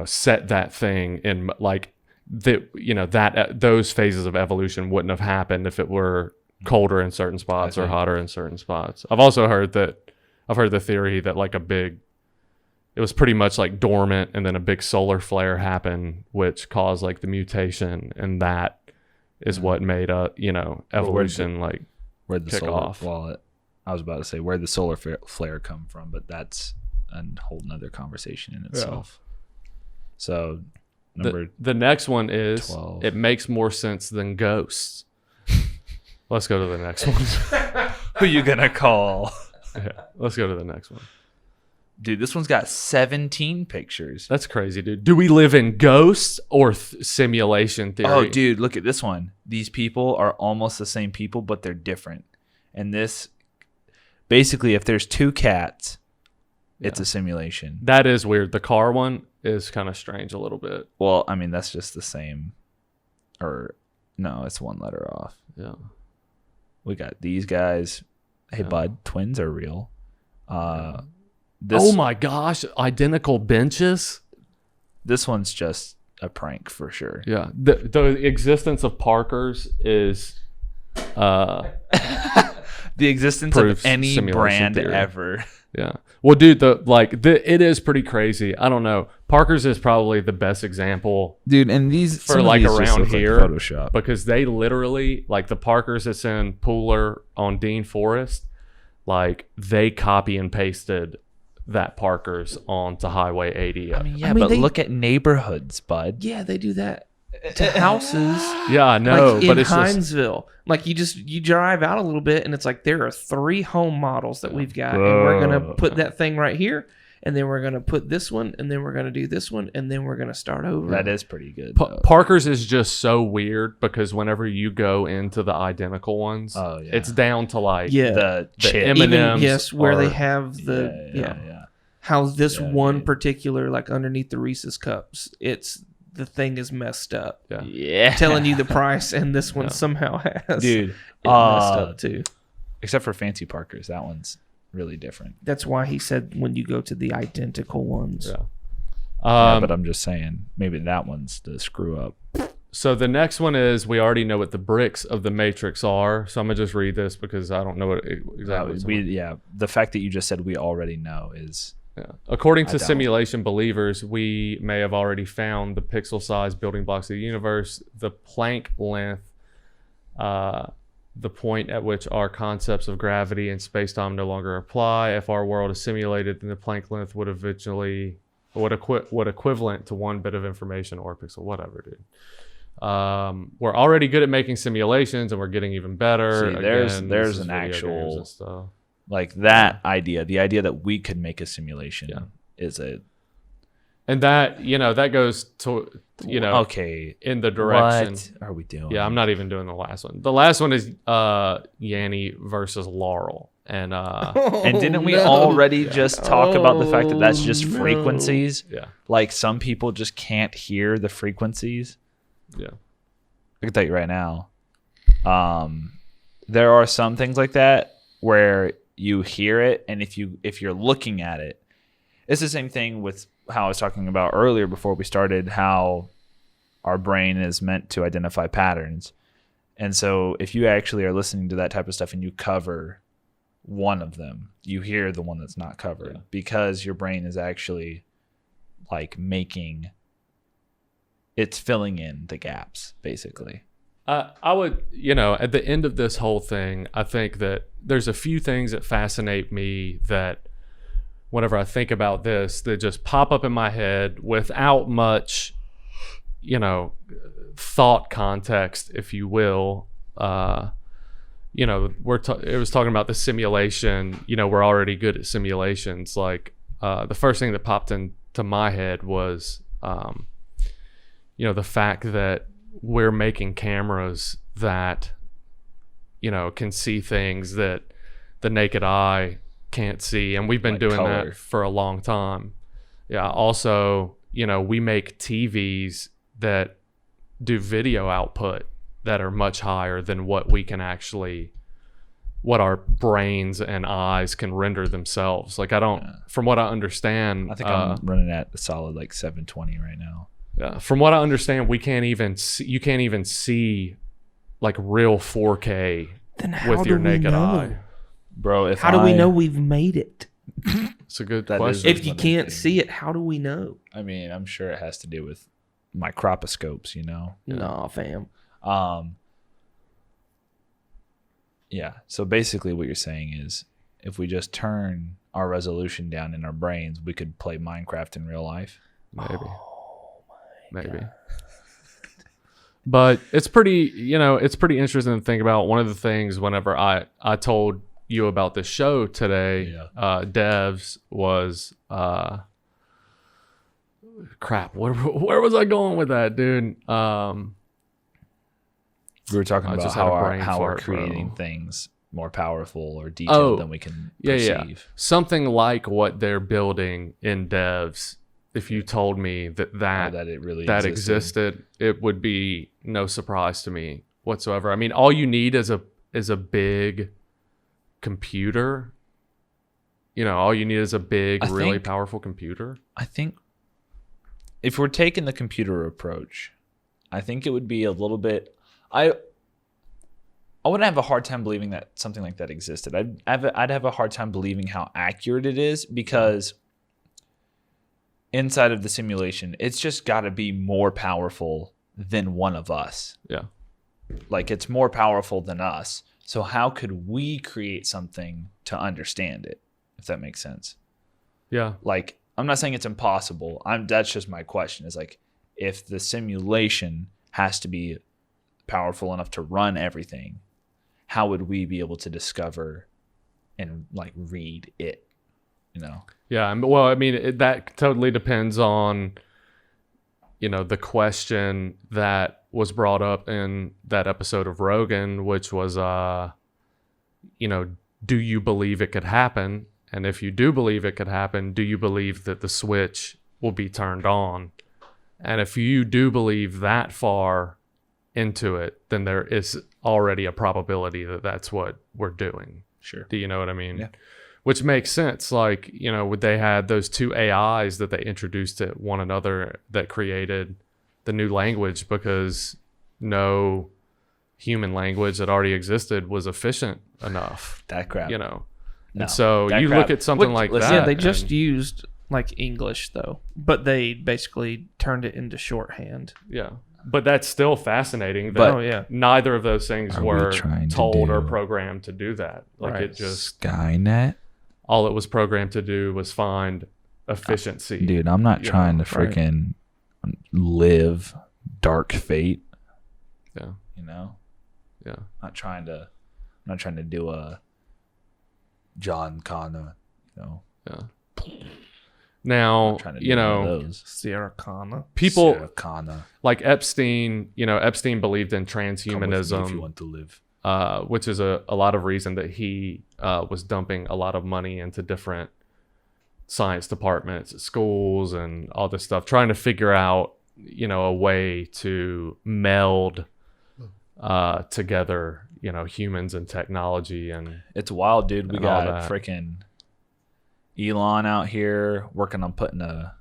set that thing in, like, that, that those phases of evolution wouldn't have happened if it were colder in certain spots or hotter in certain spots. I've heard the theory that like it was pretty much like dormant, and then a big solar flare happened, which caused like the mutation, and that is what made evolution where'd the kick solar off. I was about to say where'd the solar flare come from, but that's a whole nother conversation in itself. So the next one is 12. It makes more sense than ghosts. Let's go to the next one. Who you gonna call? Yeah, let's go to the next one. Dude, this one's got 17 pictures. That's crazy, dude. Do we live in ghosts or simulation theory? Oh, dude, look at this one. These people are almost the same people, but they're different. And this, basically, if there's two cats, it's a simulation. That is weird. The car one is kind of strange a little bit. Well, I mean, that's just the same. Or, no, it's one letter off. Yeah. We got these guys. Hey, bud, twins are real. Oh my gosh, identical benches? This one's just a prank for sure. Yeah. The existence of Parkers is the existence of any brand theory. ever. Yeah. Well, dude, it is pretty crazy. I don't know. Parker's is probably the best example, dude, and these for like around here, like Photoshop, because they literally, like the Parkers that's in Pooler on Dean Forest, like they copy and pasted that Parker's onto Highway 80. I mean, look at neighborhoods, bud. Yeah, they do that to houses. Yeah, I know, like but in it's just Hinesville, like you drive out a little bit, and it's like there are 3 home models that we've got, and we're gonna put that thing right here, and then we're gonna put this one, and then we're gonna do this one, and then we're gonna start over. That is pretty good. Parker's is just so weird because whenever you go into the identical ones, it's down to like the M&Ms, where they have the how this one particular, like underneath the Reese's cups, the thing is messed up. Yeah. Telling you the price, and this one somehow has dude it messed up too. Except for Fancy Parker's, that one's really different. That's why he said when you go to the identical ones. Yeah. But I'm just saying, maybe that one's the screw up. So the next one is, we already know what the bricks of the Matrix are. So I'm gonna just read this because I don't know what exactly. The fact that you just said we already know is. Yeah. According to simulation believers, we may have already found the pixel-sized building blocks of the universe, the Planck length, the point at which our concepts of gravity and space-time no longer apply. If our world is simulated, then the Planck length would equivalent to 1 bit of information or pixel, whatever, dude. We're already good at making simulations, and we're getting even better. See, there's an actual. Like that idea, the idea that we could make a simulation is a... And that, that goes to, okay, in the direction. What are we doing? Yeah, I'm not even doing the last one. The last one is Yanni versus Laurel. And didn't we already just talk about the fact that that's just frequencies? Yeah. Like some people just can't hear the frequencies. Yeah. I can tell you right now. There are some things like that where you hear it, and if you're looking at it, it's the same thing with how I was talking about earlier before we started, how our brain is meant to identify patterns. And so if you actually are listening to that type of stuff and you cover one of them, you hear the one that's not covered because your brain is actually like it's filling in the gaps, basically. I would, at the end of this whole thing, I think that there's a few things that fascinate me that whenever I think about this, that just pop up in my head without much, thought context, if you will. It was talking about the simulation. We're already good at simulations. Like the first thing that popped into my head was, the fact that we're making cameras that, can see things that the naked eye can't see. And we've been doing color. That for a long time. Yeah. Also, we make TVs that do video output that are much higher than what we can actually what our brains and eyes can render themselves. Like I don't, from what I understand, I think I'm running at a solid like 720 right now. Yeah, from what I understand, you can't even see like real 4K Then how with do your we naked know? eye. Bro, How do we know we've made it? It's a good That is question. If you can't see it, how do we know? I mean, I'm sure it has to do with microscopes, you know? Nah, fam. Yeah. So basically what you're saying is if we just turn our resolution down in our brains, we could play Minecraft in real life. Maybe. Maybe. But it's pretty, it's pretty interesting to think about. One of the things whenever I told you about this show today, Devs was crap. Where was I going with that, dude? We were talking about how we're fart, creating things more powerful or detailed than we can perceive. Yeah. Something like what they're building in Devs. If you told me that it really existed, it would be no surprise to me whatsoever. I mean, all you need is a big computer. All you need is a big, really powerful computer. I think if we're taking the computer approach, I think it would be a little bit. I would have a hard time believing that something like that existed. I'd have a hard time believing how accurate it is because inside of the simulation, it's just got to be more powerful than one of us. Yeah. Like it's more powerful than us. So how could we create something to understand it, if that makes sense? Yeah. Like, I'm not saying it's impossible. That's just my question is like, if the simulation has to be powerful enough to run everything, how would we be able to discover and like read it, Yeah, well, I mean, that totally depends on, the question that was brought up in that episode of Rogan, which was, do you believe it could happen? And if you do believe it could happen, do you believe that the switch will be turned on? And if you do believe that far into it, then there is already a probability that that's what we're doing. Sure. Do you know what I mean? Yeah. Which makes sense. Like, they had those two AIs that they introduced to one another that created the new language because no human language that already existed was efficient enough. That crap. And so you look at something like that. Yeah, they just used like English though, but they basically turned it into shorthand. Yeah. But that's still fascinating that neither of those things were told or programmed to do that. Like it just Skynet. All it was programmed to do was find efficiency. Dude, I'm not trying to freaking live dark fate. Yeah. Yeah. I'm not trying to do a John Connor, Yeah. Now, those. Sierra Connor. People Sarah Connor. like Epstein, Epstein believed in Come with me transhumanism. if you want to live. Which is a lot of reason that he was dumping a lot of money into different science departments at schools and all this stuff, trying to figure out, a way to meld together, humans and technology. And It's wild, dude. We and all got that. freaking Elon out here working on putting a,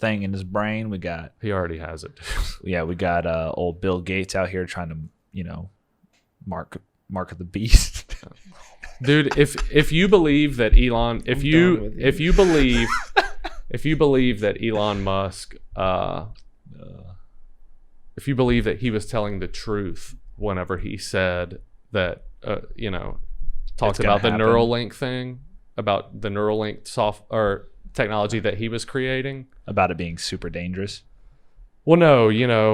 thing in his brain. We got he already has it. we got old Bill Gates out here trying to, mark of the beast. Dude, if you believe that Elon, if you believe that Elon Musk, if you believe that he was telling the truth whenever he said that, talked about the happen. Neuralink thing, about the Neuralink technology that he was creating. About it being super dangerous. Well, no,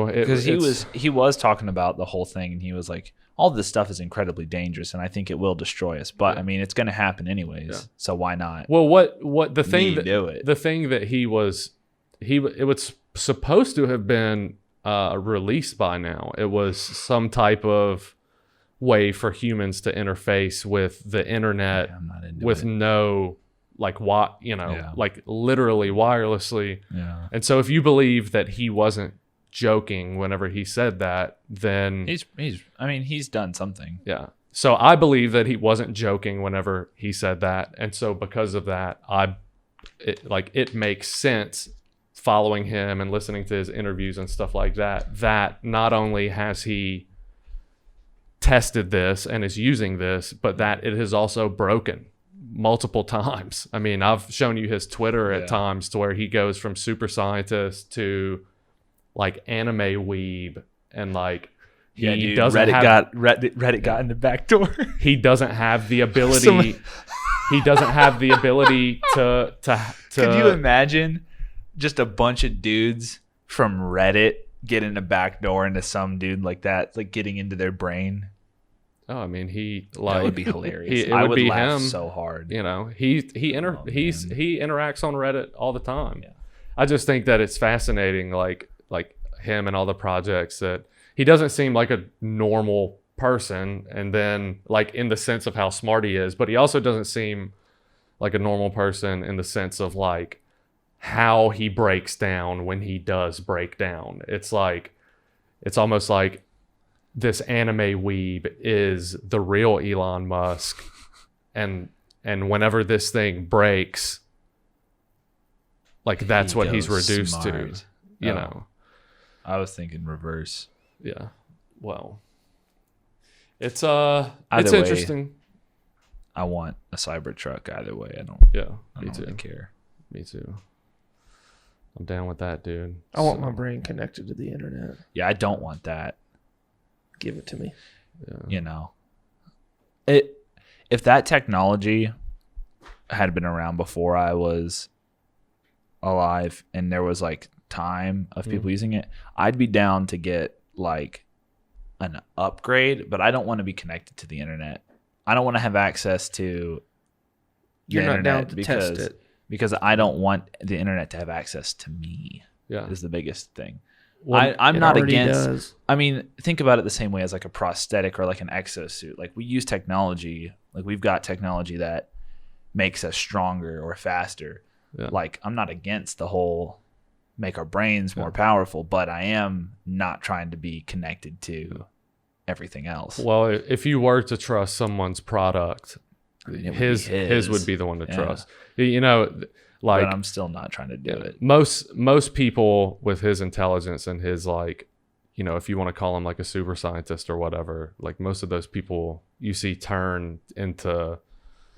Because he was talking about the whole thing, and he was like, all this stuff is incredibly dangerous, and I think it will destroy us. But I mean, it's going to happen anyways. Yeah. So why not? Well, what the thing that do it? The thing that it was supposed to have been released by now. It was some type of way for humans to interface with the internet I'm not into with it. no like like literally wirelessly. Yeah. And so if you believe that he wasn't joking whenever he said that, then He's done something. yeah. So I believe that he wasn't joking whenever he said that. And so because of that, it makes sense following him and listening to his interviews and stuff like that, that not only has he tested this and is using this, but that it has also broken multiple times. I mean, I've shown you his Twitter at times to where he goes from super scientist to like anime weeb, and like he doesn't Reddit got in the back door. He doesn't have the ability. He doesn't have the ability to. Could you imagine just a bunch of dudes from Reddit getting a back door into some dude like that, like getting into their brain? Oh, I mean, that would be hilarious. I would be laugh him so hard. You know, he interacts on Reddit all the time. Yeah. I just think that it's fascinating, like him and all the projects, that he doesn't seem like a normal person, and then like in the sense of how smart he is, but he also doesn't seem like a normal person in the sense of like how he breaks down when he does break down. It's like, it's almost like this anime weeb is the real Elon Musk, and whenever this thing breaks, like that's what he's reduced to, you know. I was thinking reverse. Yeah. Well, it's Either it's way, interesting. I want a Cybertruck either way. I don't Me really care. Me too. I'm down with that, dude. I want my brain connected to the internet. Yeah, I don't want that. Give it to me. Yeah. You know, if that technology had been around before I was alive and there was like time of people using it, I'd be down to get like an upgrade, but I don't want to be connected to the internet. I don't want to have access to You're not down to test it. Because I don't want the internet to have access to me. Yeah. Is the biggest thing. Well, I'm not against. Does. I mean, think about it the same way as like a prosthetic or like an exosuit. Like we use technology. Like we've got technology that makes us stronger or faster. Yeah. Like I'm not against the whole make our brains more powerful, but I am not trying to be connected to everything else. Well, if you were to trust someone's product, I mean, his would be the one to trust. You know, like, but I'm still not trying to do it. Most people with his intelligence and his, like, you know, if you want to call him like a super scientist or whatever, like most of those people you see turn into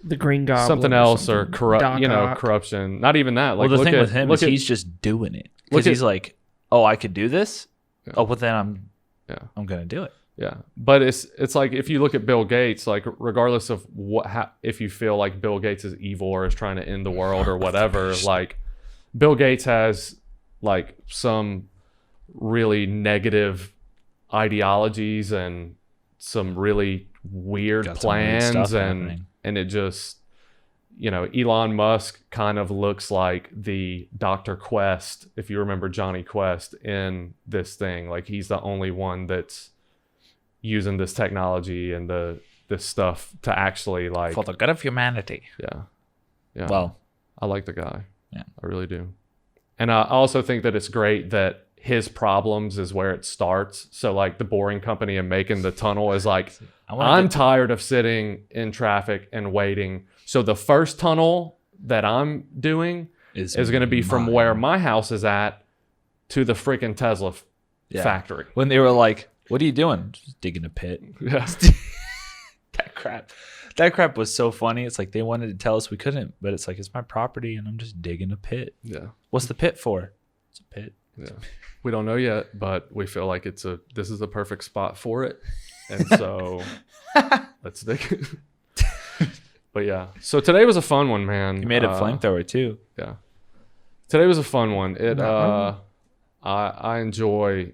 the Green Goblin, something else, or corruption. Not even that. Like, well, the thing with him is he's just doing it because he's like, oh, I could do this. Yeah. Oh, but then I'm gonna do it. Yeah, but it's like if you look at Bill Gates, like regardless of if you feel like Bill Gates is evil or is trying to end the world or whatever, like Bill Gates has like some really negative ideologies and some really weird plans, and it just, you know, Elon Musk kind of looks like the Dr. Quest, if you remember Johnny Quest in this thing. Like he's the only one that's using this technology and this stuff to actually, like, for the good of humanity. Yeah. Well, I like the guy. Yeah, I really do. And I also think that it's great that his problems is where it starts. So like the Boring Company and making the tunnel is like, I'm tired of sitting in traffic and waiting. So the first tunnel that I'm doing is going to be from where my house is at to the freaking Tesla factory. When they were like, what are you doing? Just digging a pit. Yeah. That crap was so funny. It's like they wanted to tell us we couldn't, but it's like, it's my property and I'm just digging a pit. Yeah. What's the pit for? It's a pit. Yeah. We don't know yet, but we feel like this is the perfect spot for it. And so let's dig it. But yeah. So today was a fun one, man. You made a flamethrower too. Yeah. Today was a fun one. I enjoy,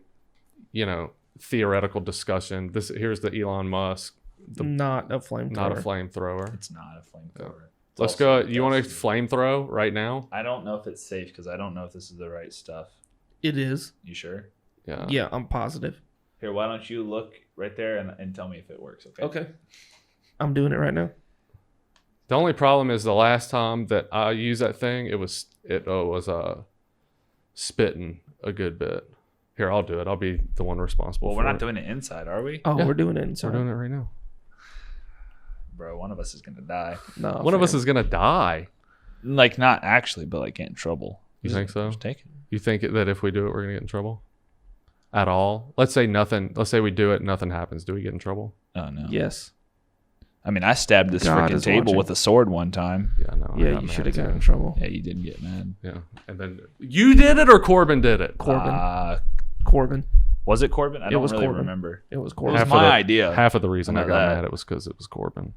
you know, theoretical discussion. Here's the Elon Musk. Not a flamethrower. Not a flamethrower. It's not a flamethrower. Yeah. Let's go. You want to flamethrow right now? I don't know if it's safe because I don't know if this is the right stuff. It is. You sure? Yeah. Yeah, I'm positive. Here, why don't you look right there and tell me if it works, okay? Okay. I'm doing it right now. The only problem is the last time that I used that thing, it was spitting a good bit. Here, I'll do it. I'll be the one responsible. Well, for we're not it. doing it inside, are we? Oh, Yeah. we're doing it inside. We're doing it right now. bro. One of us is gonna die. No, One of us is gonna die. Like not actually, but like get in trouble. You think so? Just take it. You think that if we do it, we're gonna get in trouble? At all? Let's say nothing. Let's say we do it, nothing happens. Do we get in trouble? Oh no. Yes. I mean, I stabbed this God freaking is table watching. with a sword one time. Yeah, no. I Yeah, got you mad should have too. got in trouble. Yeah, you didn't get mad. Yeah, and then you did it or Corbin did it? Corbin. Corbin. Was it Corbin? I don't was really Corbin. remember. It was It Corbin. was Half of my the- idea. Half of the reason I I know got that. mad it was because it was Corbin,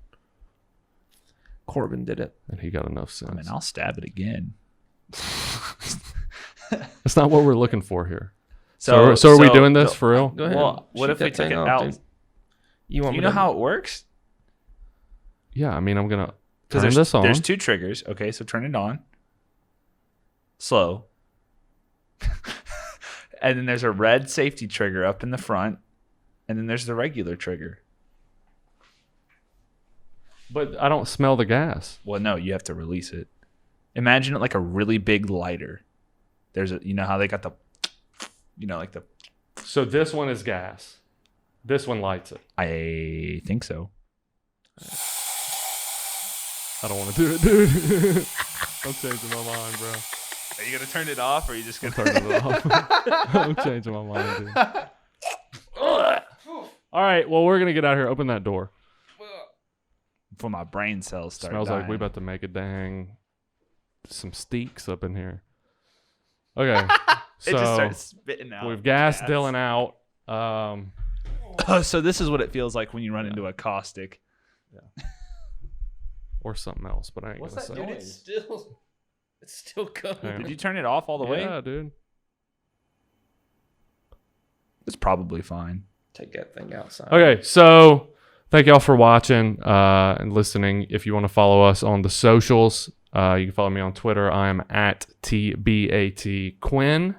Corbin did it. and he got enough sense. I mean, I'll stab it again. That's not what we're looking for here. So are we doing this for real? Go ahead. Well, what Shoot if we that took thing it off, out? dude. You want You me know to- how it works? Yeah, I mean, I'm gonna Because turn this on. there's two triggers. Okay, so turn it on. Slow. And then there's a red safety trigger up in the front. And then there's the regular trigger. But I don't smell the gas. Well, no, you have to release it. Imagine it like a really big lighter. There's a, you know how they got the, like the. So this one is gas. This one lights it. I think so. I don't want to do it, dude. I'm changing my mind, bro. Are you gonna turn it off, or are you just I'm turning it off. I'm changing my mind, dude. All right, well, we're gonna get out here. Open that door. before my brain cells start Smells dying. like we about to make some steaks up in here. Okay, It just so starts spitting out. we've gassed gas. Dylan out. So this is what it feels like when you run into a caustic. Or something else, but I ain't What's gonna that say. doing? It's still coming. Yeah. Did you turn it off all the way? Yeah, dude. It's probably fine. Take that thing outside. Okay, so thank y'all for watching and listening. If you want to follow us on the socials, you can follow me on Twitter. I am at TBAT Quinn.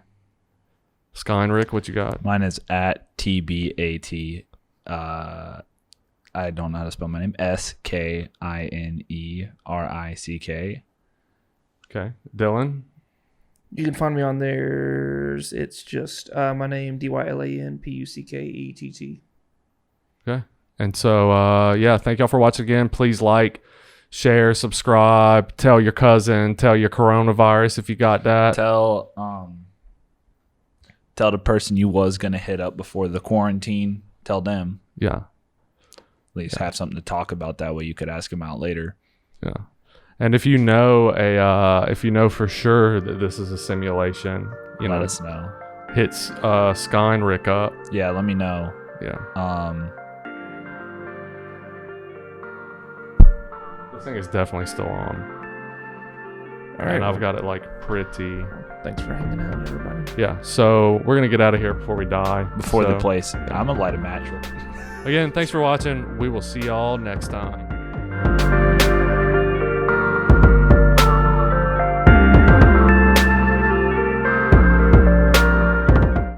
Skynrick, what you got? Mine is at TBAT. I don't know how to spell my name. SKINERICK. Okay, Dylan. You can find me on there. It's just my name, DYLANPUCKETT. Okay, and so yeah, thank y'all for watching again. Please like, share, subscribe, tell your cousin, tell your coronavirus if you got that. Tell the person you was gonna hit up before the quarantine. Tell them. Yeah, At least have something to talk about. That way you could ask them out later. yeah. And if you know if you know for sure that this is a simulation, you Let know, us know. hits Skynrick up. Yeah, let me know. Yeah, this thing is definitely still on. All right. And I've got it like pretty. Thanks for hanging out, everybody. Yeah, so we're gonna get out of here before we die. before the So, place. I'm gonna light a match. Again, thanks for watching. We will see y'all next time.